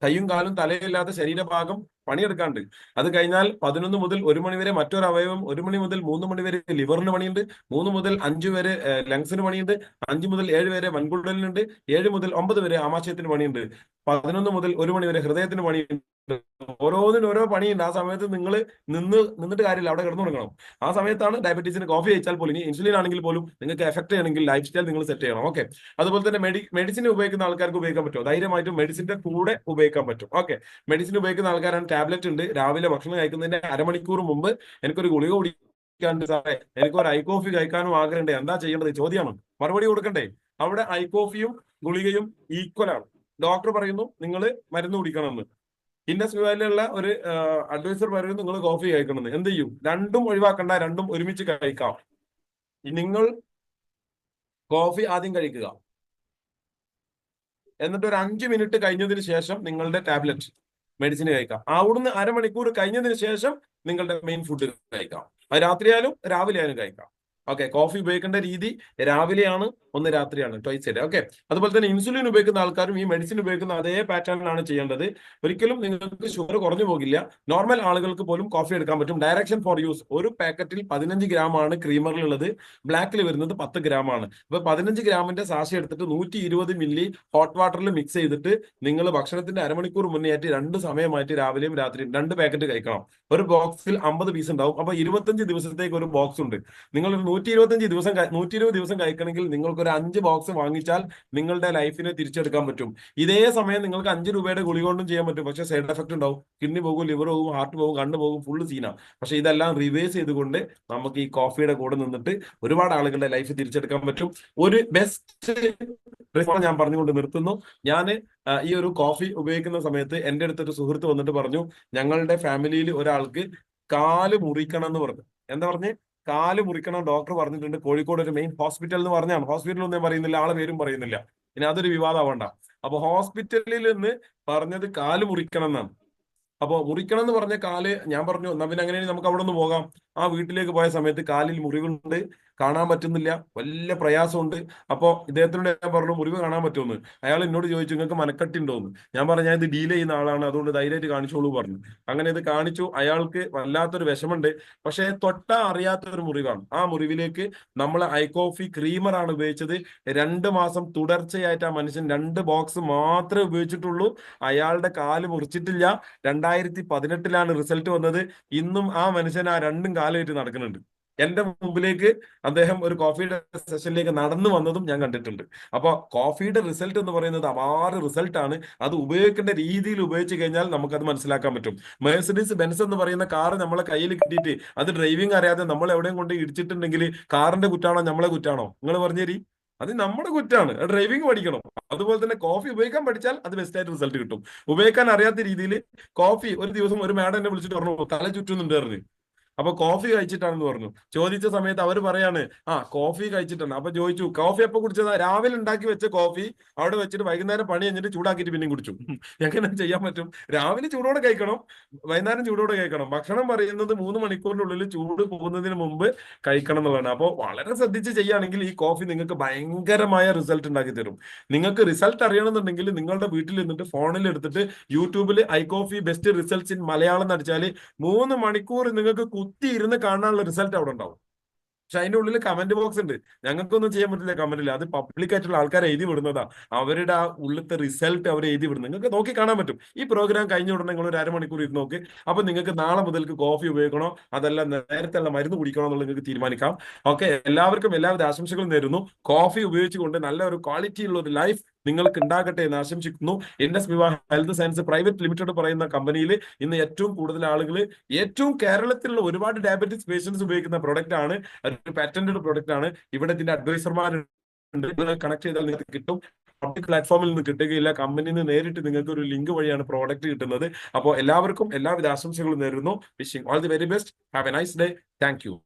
കൈയും കാലും തലയില്ലാത്ത ശരീരഭാഗം പണിയെടുക്കാണ്ട്. അത് കഴിഞ്ഞാൽ 11 മുതൽ 1 മണി വരെ മറ്റൊരു അവയവം, 1 മണി മുതൽ 3 മണി വരെ ലിവറിന് പണിയുണ്ട്, 3 മുതൽ 5 വരെ ലങ്സിന് പണിയുണ്ട്, 5 മുതൽ 7 വരെ വൻകുടലിനുണ്ട്, 7 മുതൽ 9 വരെ ആമാശയത്തിന് പണിയുണ്ട്, 11 മുതൽ 1 മണി വരെ ഹൃദയത്തിന് പണിയുണ്ട്. ഓരോന്നിനും ഓരോ പണിയുണ്ട്. ആ സമയത്ത് നിങ്ങൾ നിന്നിട്ട് കാര്യമില്ല, അവിടെ കിടന്നു തുടങ്ങണം. ആ സമയത്താണ് ഡയബറ്റീസിന് കോഫി കഴിച്ചാൽ പോലും, ഇനി ഇൻസുലിൻ ആണെങ്കിൽ പോലും നിങ്ങൾക്ക് എഫക്ട് ചെയ്യണമെങ്കിൽ ലൈഫ് സ്റ്റൈൽ നിങ്ങൾ സെറ്റ് ചെയ്യണം. ഓക്കെ. അതുപോലെ തന്നെ മെഡിസിൻ ഉപയോഗിക്കുന്ന ആൾക്കാർക്ക് ഉപയോഗിക്കാൻ പറ്റുമോ? ധൈര്യമായിട്ടും മെഡിസിന്റെ കൂടെ ഉപയോഗിക്കാൻ പറ്റും. ഓക്കെ. മെഡിസിൻ ഉപയോഗിക്കുന്ന ആൾക്കാരാണ് ടാബ്ലറ്റ് ഉണ്ട്, രാവിലെ ഭക്ഷണം കഴിക്കുന്നതിന്റെ അരമണിക്കൂർ മുമ്പ് എനിക്കൊരു ഗുളിക കുടിക്കാണ്ട് സാറേ, എനിക്കൊരു ഐ കോഫി കഴിക്കാനും ആഗ്രഹമുണ്ട്, എന്താ ചെയ്യേണ്ടത് ചോദ്യമാണ്. മറുപടി കൊടുക്കണ്ടേ? അവിടെ ഐ കോഫിയും ഗുളികയും ഈക്വൽ ആണ്. ഡോക്ടർ പറയുന്നു നിങ്ങൾ മരുന്ന് കുടിക്കണമെന്ന്, ഇൻഡസ് വിവാലിലുള്ള ഒരു അഡ്വൈസർ പറയുന്നു നിങ്ങൾ കോഫി കഴിക്കണമെന്ന്. എന്ത് ചെയ്യും? രണ്ടും ഒഴിവാക്കണ്ട, രണ്ടും ഒരുമിച്ച് കഴിക്കാം. നിങ്ങൾ കോഫി ആദ്യം കഴിക്കുക, എന്നിട്ട് ഒരു 5 മിനിറ്റ് കഴിഞ്ഞതിന് ശേഷം നിങ്ങളുടെ ടാബ്ലറ്റ് മെഡിസിൻ കഴിക്കാം. അവിടുന്ന് അരമണിക്കൂർ കഴിഞ്ഞതിന് ശേഷം നിങ്ങളുടെ മെയിൻ ഫുഡ് കഴിക്കാം. അത് രാത്രിയായാലും രാവിലെ ആയാലും കഴിക്കാം. ഓക്കെ. കോഫി ഉപയോഗിക്കേണ്ട രീതി രാവിലെയാണ്, ഒന്ന് രാത്രിയാണ്, ട്വൈസ് ഡേ. ഓക്കെ. അതുപോലെ തന്നെ ഇൻസുലിൻ ഉപയോഗിക്കുന്ന ആൾക്കാരും ഈ മെഡിസിൻ ഉപയോഗിക്കുന്ന അതേ പാറ്റേണിലാണ് ചെയ്യേണ്ടത്. ഒരിക്കലും നിങ്ങൾക്ക് ഷുഗർ കുറഞ്ഞു പോകില്ല. നോർമൽ ആളുകൾക്ക് പോലും കോഫി എടുക്കാൻ പറ്റും. ഡയറക്ഷൻ ഫോർ യൂസ്: ഒരു പാക്കറ്റിൽ 15 ഗ്രാം ആണ് ക്രീമറിലുള്ളത്, ബ്ലാക്കിൽ വരുന്നത് 10 ഗ്രാം ആണ്. അപ്പൊ 15 ഗ്രാമിന്റെ സാഷി എടുത്തിട്ട് 120 മില്ലി ഹോട്ട് വാട്ടറിൽ മിക്സ് ചെയ്തിട്ട് നിങ്ങൾ ഭക്ഷണത്തിന്റെ അരമണിക്കൂർ മുന്നേ ആയിട്ട് 2 സമയമായിട്ട് രാവിലെയും രാത്രിയും 2 പാക്കറ്റ് കഴിക്കണം. ഒരു ബോക്സിൽ 50 പീസ് ഉണ്ടാവും. അപ്പൊ 25 ദിവസത്തേക്ക് ഒരു ബോക്സ് ഉണ്ട്. നിങ്ങൾ 120 ദിവസം കഴിക്കണമെങ്കിൽ നിങ്ങൾക്ക് ഒരു 5 ബോക്സ് വാങ്ങിച്ചാൽ നിങ്ങളുടെ ലൈഫിനെ തിരിച്ചെടുക്കാൻ പറ്റും. ഇതേ സമയം നിങ്ങൾക്ക് 5 രൂപയുടെ ഗുളിക കൊണ്ടും ചെയ്യാൻ പറ്റും. പക്ഷെ സൈഡ് എഫക്ട് ഉണ്ടാവും. കിഡ്നി പോകും, ലിവർ പോകും, ഹാർട്ട് പോകും, കണ്ണ് പോകും, ഫുള്ള് സീന. പക്ഷെ ഇതെല്ലാം റിവേഴ്സ് ചെയ്തുകൊണ്ട് നമുക്ക് ഈ കോഫിയുടെ കൂടെ നിന്നിട്ട് ഒരുപാട് ആളുകളുടെ ലൈഫ് തിരിച്ചെടുക്കാൻ പറ്റും. ഒരു ബെസ്റ്റ് റിസൾട്ട് ഞാൻ പറഞ്ഞുകൊണ്ട് നിർത്തുന്നു. ഞാൻ ഈ ഒരു കോഫി ഉപയോഗിക്കുന്ന സമയത്ത് എൻ്റെ അടുത്തൊരു സുഹൃത്ത് വന്നിട്ട് പറഞ്ഞു ഞങ്ങളുടെ ഫാമിലിയിൽ ഒരാൾക്ക് കാല് മുറിക്കണം എന്ന് പറഞ്ഞു. എന്താ പറഞ്ഞ്? കാല് മുറിക്കണം ഡോക്ടർ പറഞ്ഞിട്ടുണ്ട്. കോഴിക്കോട് ഒരു മെയിൻ ഹോസ്പിറ്റൽ എന്ന് പറഞ്ഞാണ്. ഹോസ്പിറ്റൽ ഒന്നും പറയുന്നില്ല, ആളെ പേരും പറയുന്നില്ല, ഇനി അതൊരു വിവാദമാവണ്ട. അപ്പൊ ഹോസ്പിറ്റലിൽ നിന്ന് പറഞ്ഞത് കാല് മുറിക്കണം എന്നാണ്. അപ്പൊ മുറിക്കണം എന്ന് പറഞ്ഞ കാല്, ഞാൻ പറഞ്ഞു എന്നാ പിന്നെ അങ്ങനെയാണെങ്കിൽ നമുക്ക് അവിടെ നിന്ന് പോകാം. ആ വീട്ടിലേക്ക് പോയ സമയത്ത് കാലിൽ മുറിവുണ്ട്, കാണാൻ പറ്റുന്നില്ല, വലിയ പ്രയാസമുണ്ട്. അപ്പൊ ഇദ്ദേഹത്തിനോട് ഞാൻ പറഞ്ഞു മുറിവ് കാണാൻ പറ്റുമെന്ന്. അയാൾ എന്നോട് ചോദിച്ചു നിങ്ങൾക്ക് മനക്കട്ടി ഉണ്ടോന്ന്. ഞാൻ പറഞ്ഞു ഞാൻ ഇത് ഡീൽ ചെയ്യുന്ന ആളാണ്, അതുകൊണ്ട് ധൈര്യമായിട്ട് കാണിച്ചോളൂ പറഞ്ഞു. അങ്ങനെ ഇത് കാണിച്ചു. അയാൾക്ക് വല്ലാത്തൊരു വിഷമുണ്ട്, പക്ഷെ തൊട്ടാ അറിയാത്തൊരു മുറിവാണ്. ആ മുറിവിലേക്ക് നമ്മൾ ഐ കോഫി ക്രീമറാണ് ഉപയോഗിച്ചത്. 2 മാസം തുടർച്ചയായിട്ട് ആ മനുഷ്യൻ 2 ബോക്സ് മാത്രമേ ഉപയോഗിച്ചിട്ടുള്ളൂ. അയാളുടെ കാല് മുറിച്ചിട്ടില്ല. 2018 റിസൾട്ട് വന്നത്. ഇന്നും ആ മനുഷ്യൻ ആ 2 കാലുമായിട്ട് നടക്കുന്നുണ്ട്. എന്റെ മുമ്പിലേക്ക് അദ്ദേഹം ഒരു കോഫിയുടെ സെഷനിലേക്ക് നടന്നു വന്നതും ഞാൻ കണ്ടിട്ടുണ്ട്. അപ്പൊ കോഫിയുടെ റിസൾട്ട് എന്ന് പറയുന്നത് അപാര റിസൾട്ട് ആണ്. അത് ഉപയോഗിക്കേണ്ട രീതിയിൽ ഉപയോഗിച്ച് കഴിഞ്ഞാൽ നമുക്കത് മനസ്സിലാക്കാൻ പറ്റും. മെഴ്സിഡീസ് ബെൻസ് എന്ന് പറയുന്ന കാർ നമ്മളെ കയ്യിൽ കിട്ടിയിട്ട് അത് ഡ്രൈവിംഗ് അറിയാതെ നമ്മൾ എവിടെയും കൊണ്ട് ഇടിച്ചിട്ടുണ്ടെങ്കിൽ കാറിന്റെ കുറ്റാണോ നമ്മളെ കുറ്റാണോ? നിങ്ങൾ പറഞ്ഞേരി. അത് നമ്മുടെ കുറ്റാണ്. ഡ്രൈവിംഗ് പഠിക്കണം. അതുപോലെ തന്നെ കോഫി ഉപയോഗിക്കാൻ പഠിച്ചാൽ അത് ബെസ്റ്റ് ആയിട്ട് റിസൾട്ട് കിട്ടും. ഉപയോഗിക്കാൻ അറിയാത്ത രീതിയിൽ കോഫി, ഒരു ദിവസം ഒരു മാഡം എന്നെ വിളിച്ചിട്ട് പറഞ്ഞു തല ചുറ്റുന്നുണ്ട് പറഞ്ഞു. അപ്പൊ കോഫി കഴിച്ചിട്ടാണെന്ന് പറഞ്ഞു. ചോദിച്ച സമയത്ത് അവർ പറയാണ് കോഫി കഴിച്ചിട്ടാണ്. അപ്പൊ ചോദിച്ചു കോഫി എപ്പോ കുടിച്ചതാ? രാവിലെ ഉണ്ടാക്കി വെച്ച കോഫി അവിടെ വെച്ചിട്ട് വൈകുന്നേരം പണി കഴിഞ്ഞിട്ട് ചൂടാക്കിയിട്ട് പിന്നെയും കുടിച്ചു. എങ്ങനെ ചെയ്യാൻ പറ്റും? രാവിലെ ചൂടോടെ കഴിക്കണം, വൈകുന്നേരം ചൂടോടെ കഴിക്കണം. ഭക്ഷണം പറയുന്നത് 3 മണിക്കൂറിനുള്ളിൽ ചൂട് പോകുന്നതിന് മുമ്പ് കഴിക്കണം എന്നുള്ളതാണ്. അപ്പോൾ വളരെ ശ്രദ്ധിച്ച് ചെയ്യുകയാണെങ്കിൽ ഈ കോഫി നിങ്ങൾക്ക് ഭയങ്കരമായ റിസൾട്ട് ഉണ്ടാക്കി തരും. നിങ്ങൾക്ക് റിസൾട്ട് അറിയണമെന്നുണ്ടെങ്കിൽ നിങ്ങളുടെ വീട്ടിൽ നിന്നിട്ട് ഫോണിൽ എടുത്തിട്ട് യൂട്യൂബിൽ I coffee best results in Malayalam എന്ന് അടിച്ചാൽ 3 മണിക്കൂർ നിങ്ങൾക്ക് കുത്തി ഇരുന്ന് കാണാനുള്ള റിസൾട്ട് അവിടെ ഉണ്ടാവും. പക്ഷെ അതിന്റെ ഉള്ളിൽ കമന്റ് ബോക്സ് ഉണ്ട്. ഞങ്ങൾക്കൊന്നും ചെയ്യാൻ പറ്റില്ല കമന്റിൽ. അത് പബ്ലിക് ആയിട്ടുള്ള ആൾക്കാർ എഴുതി വിടുന്നതാ. അവരുടെ ആ ഉള്ളിലത്തെ റിസൾട്ട് അവർ എഴുതി വിടുന്നത് നിങ്ങൾക്ക് നോക്കി കാണാൻ പറ്റും. ഈ പ്രോഗ്രാം കഴിഞ്ഞ ഉടനെ നിങ്ങൾ ഒരു അരമണിക്കൂർ ഇരുന്ന് നോക്ക്. അപ്പൊ നിങ്ങൾക്ക് നാളെ മുതൽക്ക് കോഫി ഉപയോഗിക്കണോ അതല്ല നേരത്തെ ഉള്ള മരുന്ന് കുടിക്കണോ എന്നുള്ളത് നിങ്ങൾക്ക് തീരുമാനിക്കാം. ഓക്കെ. എല്ലാവർക്കും എല്ലാവിധ ആശംസകളും നേരുന്നു. കോഫി ഉപയോഗിച്ചുകൊണ്ട് നല്ല ഒരു ക്വാളിറ്റി ഉള്ള ഒരു ലൈഫ് നിങ്ങൾക്ക് ഉണ്ടാകട്ടെ എന്ന് ആശംസിക്കുന്നു. ഇൻഡസ് വിവ ഹെൽത്ത് സയൻസ് പ്രൈവറ്റ് ലിമിറ്റഡ് പറയുന്ന കമ്പനിയിൽ ഇന്ന് ഏറ്റവും കൂടുതൽ ആളുകൾ ഏറ്റവും കേരളത്തിലുള്ള ഒരുപാട് ഡയബറ്റിസ് പേഷ്യൻസ് ഉപയോഗിക്കുന്ന പ്രൊഡക്റ്റ് ആണ്. ഒരു പാറ്റന്റഡ് പ്രൊഡക്റ്റ് ആണ്. ഇവിടെ ഇതിന്റെ അഡ്വൈസർമാരുണ്ട്. കണക്ട് ചെയ്താൽ നിങ്ങൾക്ക് കിട്ടും. പബ്ലിക് പ്ലാറ്റ്ഫോമിൽ നിന്ന് കിട്ടുകയില്ല. കമ്പനിയിൽ നിന്ന് നേരിട്ട് നിങ്ങൾക്ക് ഒരു ലിങ്ക് വഴിയാണ് പ്രോഡക്റ്റ് കിട്ടുന്നത്. അപ്പോൾ എല്ലാവർക്കും എല്ലാവിധ ആശംസകളും നേരുന്നു. Wishing all the very best. Have A nice day. Thank you.